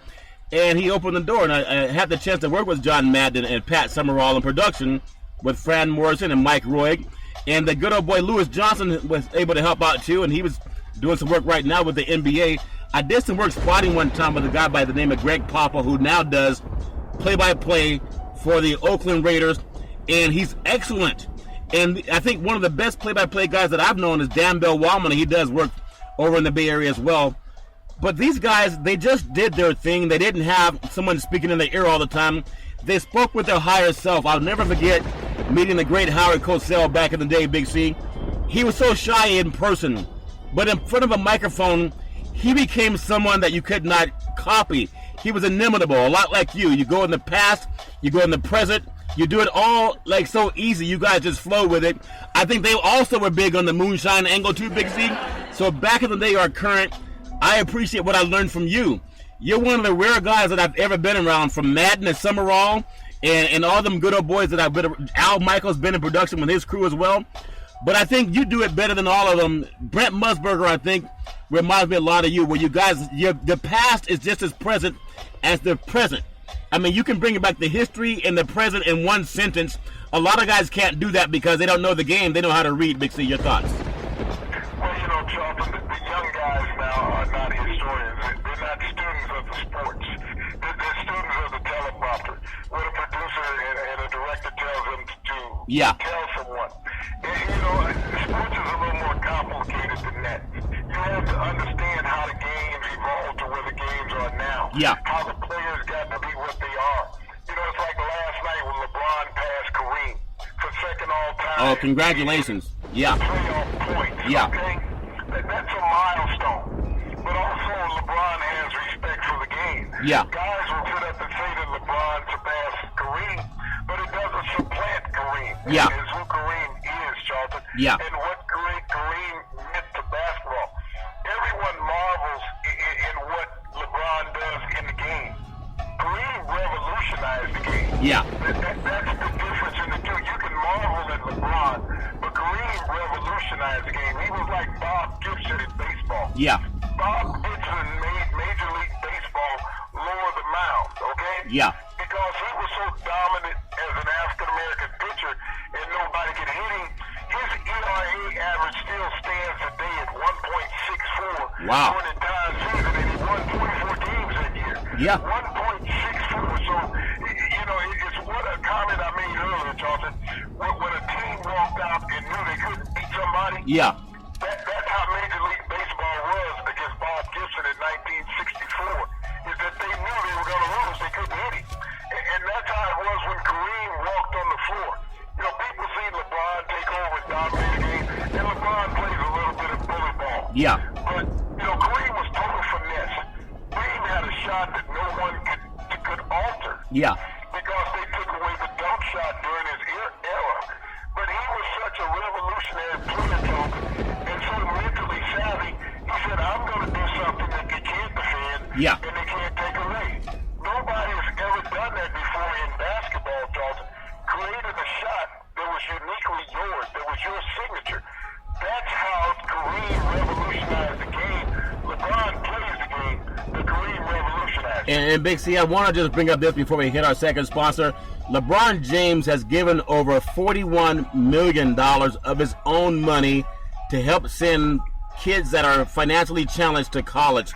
And he opened the door, and I had the chance to work with John Madden and Pat Summerall in production with Fran Morrison and Mike Roig. And the good old boy Lewis Johnson was able to help out, too, and he was doing some work right now with the NBA. I did some work spotting one time with a guy by the name of Greg Papa, who now does play-by-play for the Oakland Raiders, and he's excellent. And I think one of the best play-by-play guys that I've known is Dan Bell Wallman, and he does work over in the Bay Area as well. But these guys, they just did their thing. They didn't have someone speaking in their ear all the time. They spoke with their higher self. I'll never forget meeting the great Howard Cosell back in the day, Big C. He was so shy in person, but in front of a microphone, he became someone that you could not copy. He was inimitable, a lot like you. You go in the past, you go in the present, you do it all like so easy. You guys just flow with it. I think they also were big on the moonshine angle too, Big C. So back in the day or current, I appreciate what I learned from you. You're one of the rare guys that I've ever been around, from Madden and Summerall and all them good old boys that I've been around. Al Michaels been in production with his crew as well. But I think you do it better than all of them. Brent Musburger, I think, reminds me a lot of you, where you guys, the past is just as present as the present. I mean, you can bring back the history and the present in one sentence. A lot of guys can't do that because they don't know the game. They know how to read. Big C, your thoughts? Well, you know, Charlton, the young guys now are not historians. They're not students of the sports. They're students of the teleprompter. What a producer and a director tells them to tell someone. And, you know, sports is a little more complicated than that. You have to understand how the games evolved to where the games are now. Yeah. How the players got to be what they are. You know, it's like last night when LeBron passed Kareem for second all-time. Oh, congratulations. Yeah. Playoff points. Yeah. Okay? That's a milestone. But also, LeBron has respect for the game. Yeah. Guys will sit up and say that LeBron surpassed Kareem, but it doesn't supplant Kareem. Yeah. It's who Kareem is, Charlton. Yeah. And what Kareem meant to basketball. Everyone marvels in what LeBron does in the game. Kareem revolutionized the game. Yeah. That's the difference in the two. You can marvel at LeBron, but Kareem revolutionized the game. He was like Bob Gibson in baseball. Yeah. Bob Gibson made Major League Baseball lower the mound, okay? Yeah. Because he was so dominant as an African-American pitcher and nobody could hit him. His ERA average still stands today at 1.64. Wow. During the entire season, and he won 24 games that year. Yeah. 1.64. So, it's what a comment I made earlier, Charlton. When a team walked out and knew they couldn't beat somebody, Yeah. that's how Major League Baseball was against Bob Gibson in 1964, is that they knew they were going to lose. They couldn't hit him. And that's how it was when Kareem walked on the floor. People see LeBron take over and dominate the game, and LeBron plays a little bit of bully ball. Yeah. But, Kareem was total finesse. Kareem had a shot that no one could alter. Yeah. Because they took away the dunk shot during his era. But he was such a revolutionary player, Charlton, and so mentally savvy, he said, I'm going to do something that they can't defend Yeah. and they can't take away. Nobody has ever done that before in basketball, Charlton. Created a shot that was uniquely yours, that was your signature. That's how Kareem revolutionized the game. LeBron plays the game, but Kareem revolutionized it. And Big C, I want to just bring up this before we hit our second sponsor. LeBron James has given over $41 million of his own money to help send kids that are financially challenged to college.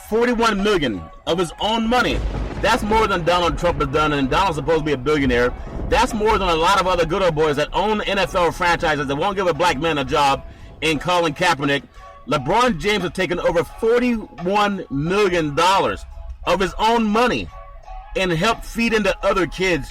$41 million of his own money. That's more than Donald Trump has done, and Donald's supposed to be a billionaire. That's more than a lot of other good old boys that own NFL franchises that won't give a black man a job in Colin Kaepernick. LeBron James has taken over $41 million of his own money and helped feed into other kids.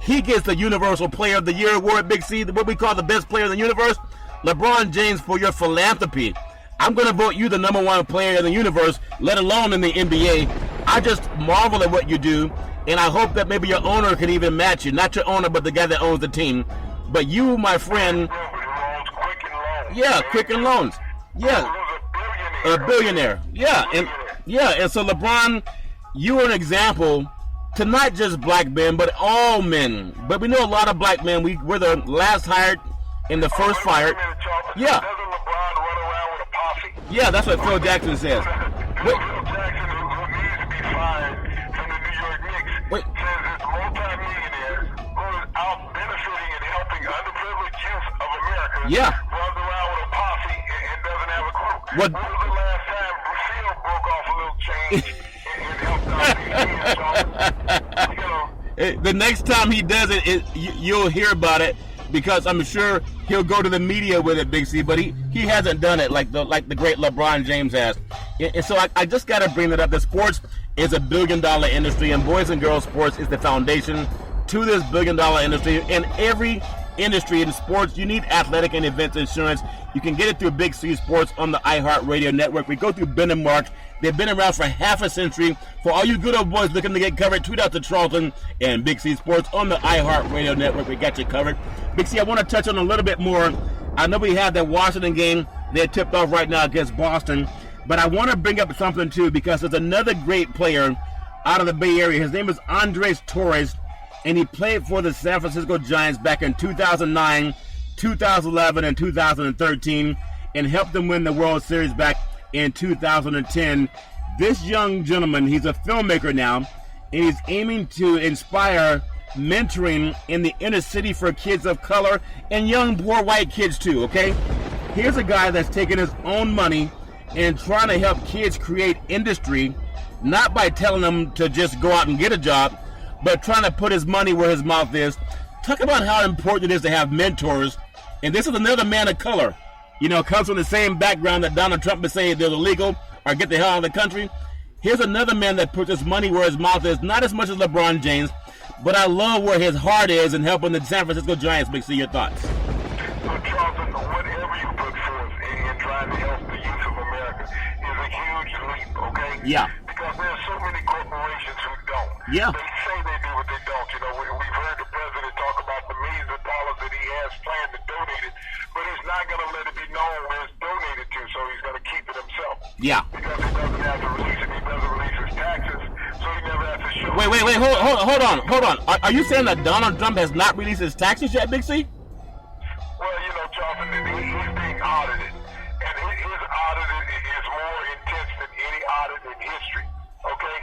He gets the Universal Player of the Year award, Big C, what we call the best player in the universe. LeBron James, for your philanthropy. I'm going to vote you the number one player in the universe, let alone in the NBA. I just marvel at what you do, and I hope that maybe your owner can even match you. Not your owner, but the guy that owns the team. But you, my friend, yeah, Quicken Loans. Yeah, a billionaire. Yeah, and so LeBron, you are an example to not just black men, but all men. But we know a lot of black men. We're the last hired and the first fired. Yeah. Doesn't LeBron run around with a posse? Yeah, that's what Phil Jackson says. Phil Jackson, who needs to be fired from the New York Knicks, Wait. says this multi-millionaire who is out benefiting and helping underprivileged youth of America Yeah. runs around with a posse and doesn't have a crew. What? When was the last time Phil broke off a little change and helped out these kids? The next time he does it, you'll hear about it, because I'm sure he'll go to the media with it, Big C. But he hasn't done it like the great LeBron James has. And so I just got to bring that up. The sports is a $1 billion industry, and boys and girls sports is the foundation to this $1 billion industry. In every industry in sports, you need athletic and events insurance. You can get it through Big C Sports on the iHeart Radio Network. We go through Ben and Mark. They've been around for half a century. For all you good old boys looking to get covered, tweet out to Charlton and Big C Sports on the iHeart Radio Network. We got you covered. Big C, I want to touch on a little bit more. I know we had that Washington game. They're tipped off right now against Boston. But I want to bring up something, too, because there's another great player out of the Bay Area. His name is Andres Torres, and he played for the San Francisco Giants back in 2009, 2011, and 2013, and helped them win the World Series back in 2010. This young gentleman, he's a filmmaker now, and he's aiming to inspire mentoring in the inner city for kids of color and young poor white kids too, okay? Here's a guy that's taking his own money and trying to help kids create industry, not by telling them to just go out and get a job, but trying to put his money where his mouth is. Talk about how important it is to have mentors. And this is another man of color. Comes from the same background that Donald Trump is saying they're illegal or get the hell out of the country. Here's another man that puts his money where his mouth is, not as much as LeBron James, but I love where his heart is in helping the San Francisco Giants. Big C, your thoughts? So, Charlton, whatever you put forth in trying to help the youth of America is a huge leap, okay? Yeah. Because there's so many corporations who don't. Yeah. They say they do, but they don't. You know, we've heard the president talk about the millions of dollars that he has planned to donate it, but he's not going to let it be known where it's donated to, so he's going to keep it himself. Yeah. Because he doesn't have to release it. He doesn't release his taxes, so he never has to show it. Wait, hold on. Are you saying that Donald Trump has not released his taxes yet, Big C? Well, you know, Charlton, he's being audited, and his audit is more intense than any audit in history, okay?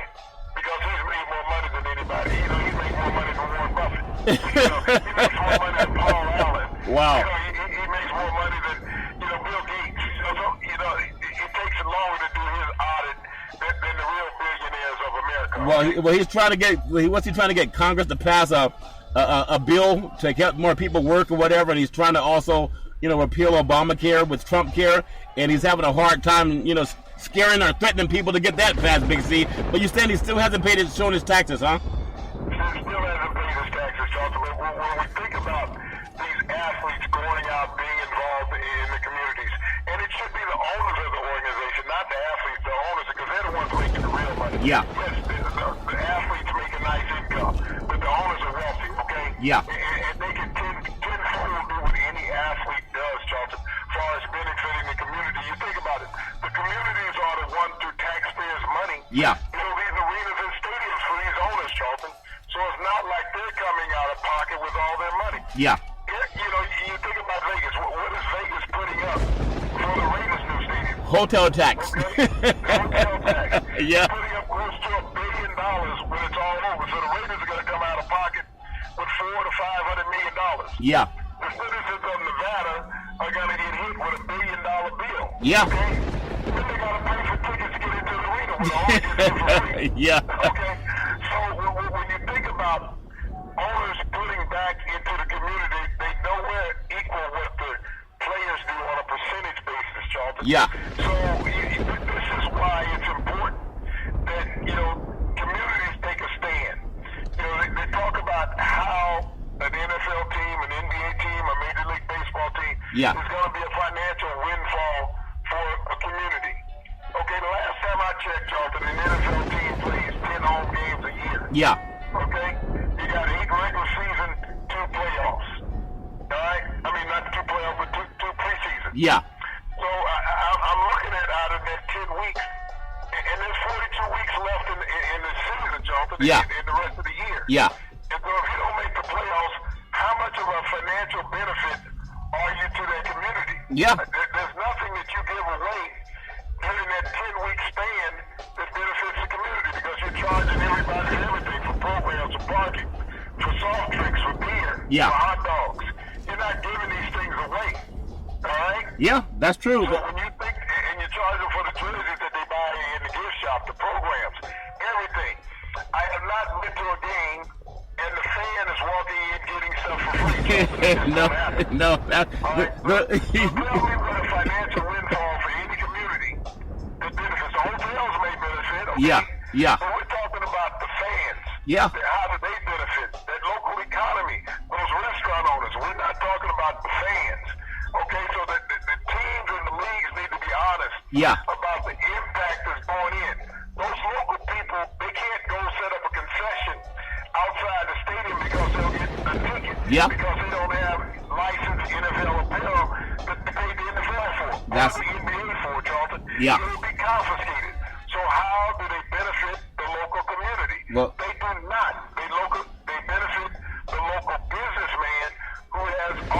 Because he's made more money than anybody. You know, he makes more money than Warren Buffett. You know, he makes more money than Paul Allen. Wow. You know, he makes more money than, you know, Bill Gates. So you know, it takes longer to do his audit than the real billionaires of America. Well, he's trying to get. What's he trying to get Congress to pass a bill to help more people work or whatever, and he's trying to also, you know, repeal Obamacare with Trump care, and he's having a hard time, you know, scaring or threatening people to get that passed, Big C. But you're saying he still hasn't paid his, showing his taxes, huh? He still hasn't paid his taxes, Charlton. But when we think about these athletes going out, being involved in the communities, and it should be the owners of the organization, not the athletes, the owners, because they're the ones making the real money. Yeah. Yes, the athletes make a nice income, but the owners are wealthy, okay? Yeah. And they can tenfold do what any athlete does, Charlton, as far as benefiting the community. You think about it. The communities are the ones through taxpayers' money. Yeah. You know, these arenas and stadiums for these owners, Charlton. So it's not like they're coming out of pocket with all their money. Yeah. You know, you think about Vegas. What is Vegas putting up for the Raiders' new stadium? Hotel tax. Okay? The hotel tax. Yeah. It's putting up close to $1 billion when it's all over. So the Raiders are going to come out of pocket with $400 to $500 million. Yeah. The citizens of Nevada are going to get hit with $1 billion bill. Yeah. Okay? Then they got to pay for tickets to get into the arena when the owner gets in for free. Yeah. Okay? So when you think about owners putting back into the community, they nowhere equal what the players do on a percentage basis, Charlton. Yeah. So this is why it's important that, you know, communities take a stand. You know, they talk about how an NFL team, an NBA team, a Major League Baseball team Yeah. is going to be a financial windfall for a community. Okay, the last time I checked, Charlton, an NFL team plays 10 home games a year. Yeah. Okay? You got 8 regular season, 2 playoffs. All right? I mean, not 2 playoffs, but 2 preseason. Yeah. So I'm looking at out of that 10 weeks, and there's 42 weeks left in the season, Charlton, Yeah. in the rest of the year. Yeah. And so if you don't make the playoffs, how much of a financial benefit are you to that community? Yeah. There's nothing that you give away during that 10-week span that benefits the community because you're charging everybody everything for programs, for parking, for soft drinks, for beer, Yeah. for hot dogs. You're not giving these things away. All right? Yeah, that's true. So when you think, and you charge them for the jerseys that they buy in the gift shop, the programs, everything. I have not been to a game and the fan is walking in getting stuff for free. No. All right? So tell me what a financial windfall for any community that benefits. The hotels may benefit, okay? Yeah. But we're talking about the fans. Yeah. How do they benefit? That local economy, those restaurant owners. We're not talking about the fans. Okay, so the teams and the leagues need to be honest Yeah. about the impact that's going in. Those local people, they can't go set up a concession outside the stadium because they'll get a ticket. Yeah. Because they don't have licensed NFL apparel that they paid the NFL for. That's or the NBA for, Charlton. Yeah. It will be confiscated. So how do they benefit the local community? Well, They do not. They benefit the local businessman who has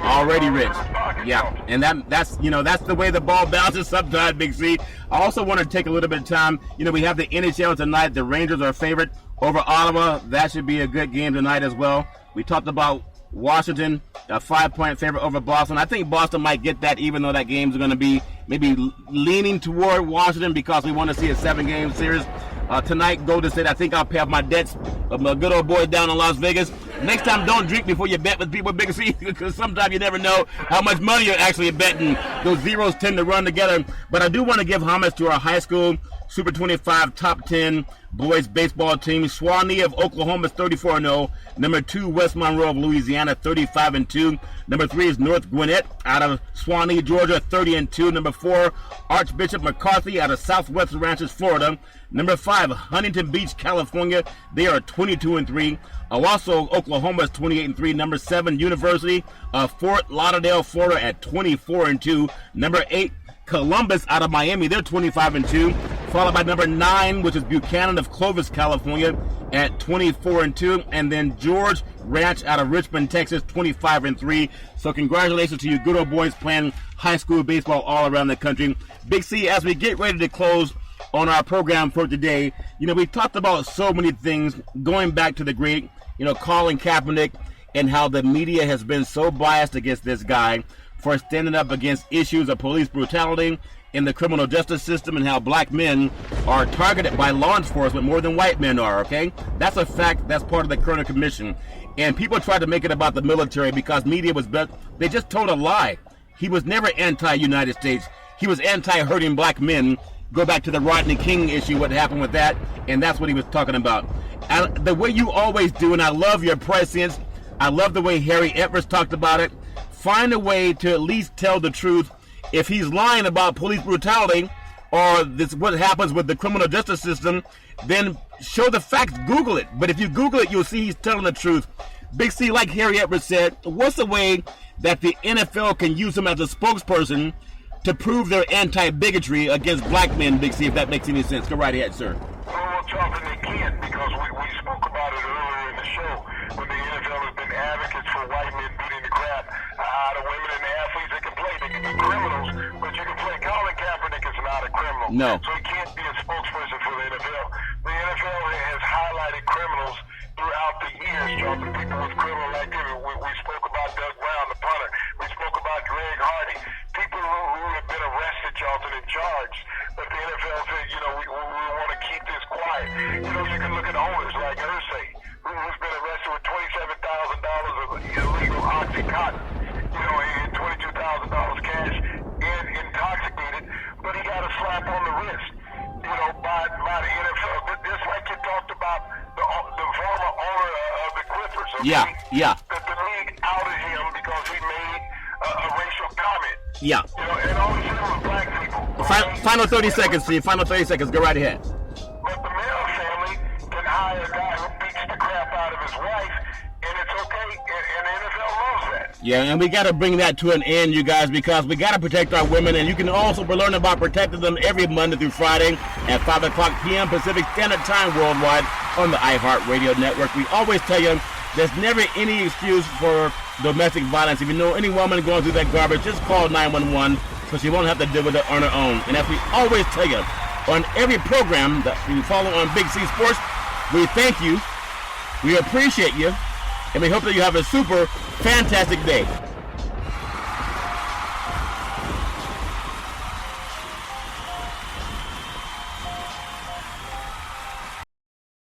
already rich. Pocket, Yeah, Charlton. and that's that's the way the ball bounces sometimes, Big C. I also want to take a little bit of time. We have the NHL tonight. The Rangers are favorite over Ottawa. That should be a good game tonight as well. We talked about Washington, a 5-point favorite over Boston. I think Boston might get that, even though that game's going to be maybe leaning toward Washington because we want to see a 7-game series. Tonight, Golden State, I think I'll pay off my debts of my good old boys down in Las Vegas. Next time, don't drink before you bet with people, Big C, because sometimes you never know how much money you're actually betting. Those zeros tend to run together. But I do want to give homage to our high school Super 25 top 10 boys baseball team. Shawnee of Oklahoma is 34-0. Number 2, West Monroe of Louisiana, 35-2. Number 3 is North Gwinnett out of Shawnee, Georgia, 30-2. Number 4, Archbishop McCarthy out of Southwest Ranches, Florida. Number 5, Huntington Beach, California. They are 22-3. Also, Oklahoma is 28-3. Number 7, University of Fort Lauderdale, Florida, at 24-2. Number 8, Columbus out of Miami, they're 25-2, followed by number 9, which is Buchanan of Clovis, California, at 24-2, and then George Ranch out of Richmond, Texas, 25-3. So congratulations to you good old boys playing high school baseball all around the country. Big C, as we get ready to close on our program for today, we talked about so many things going back to the great, Colin Kaepernick, and how the media has been so biased against this guy for standing up against issues of police brutality in the criminal justice system, and how black men are targeted by law enforcement more than white men are, okay? That's a fact. That's part of the Kerner Commission. And people tried to make it about the military because media was they just told a lie. He was never anti-United States. He was anti-hurting black men. Go back to the Rodney King issue, what happened with that, and that's what he was talking about. And the way you always do, and I love your presence, I love the way Harry Edwards talked about it. Find a way to at least tell the truth. If he's lying about police brutality or this what happens with the criminal justice system, then show the facts, Google it. But if you Google it, you'll see he's telling the truth. Big C, like Harry Edwards said, what's the way that the NFL can use him as a spokesperson to prove their anti-bigotry against black men, Big C, if that makes any sense? Go right ahead, sir. Well, Charlton, they can't, because we spoke about it earlier in the show when the NFL has been advocates for white men beating the crap out of women and the athletes that can play. They can be criminals, but you can play. Colin Kaepernick is not a criminal. No. So he can't be a spokesperson for the NFL. The NFL has highlighted criminals throughout the years, Charlton, people with criminal activity. We spoke about Doug Brown, the punter. We spoke about Greg Hardy. People who have been arrested, Charlton, and charged. But the NFL said, we want to keep this quiet. You can look at owners like Irsay, who's been arrested with $27,000 of illegal Oxycontin, and $22,000 cash, and intoxicated, but he got a slap on the wrist, by the NFL. Just like you talked about the former owner of the Clippers. Okay? Yeah. That the league outed him because he made a racial comment. Yeah. And all he said was black people. Final 30 seconds, Steve. Final 30 seconds. Go right ahead. But the Miller family can hire a guy who beats the crap out of his wife, and it's okay, and the NFL loves that. Yeah, and we got to bring that to an end, you guys, because we got to protect our women, and you can also learn about protecting them every Monday through Friday at 5 o'clock p.m. Pacific Standard Time worldwide on the iHeart Radio Network. We always tell you there's never any excuse for domestic violence. If you know any woman going through that garbage, just call 911 so she won't have to deal with it on her own. And as we always tell you, on every program that you follow on Big C Sports, we thank you, we appreciate you, and we hope that you have a super fantastic day.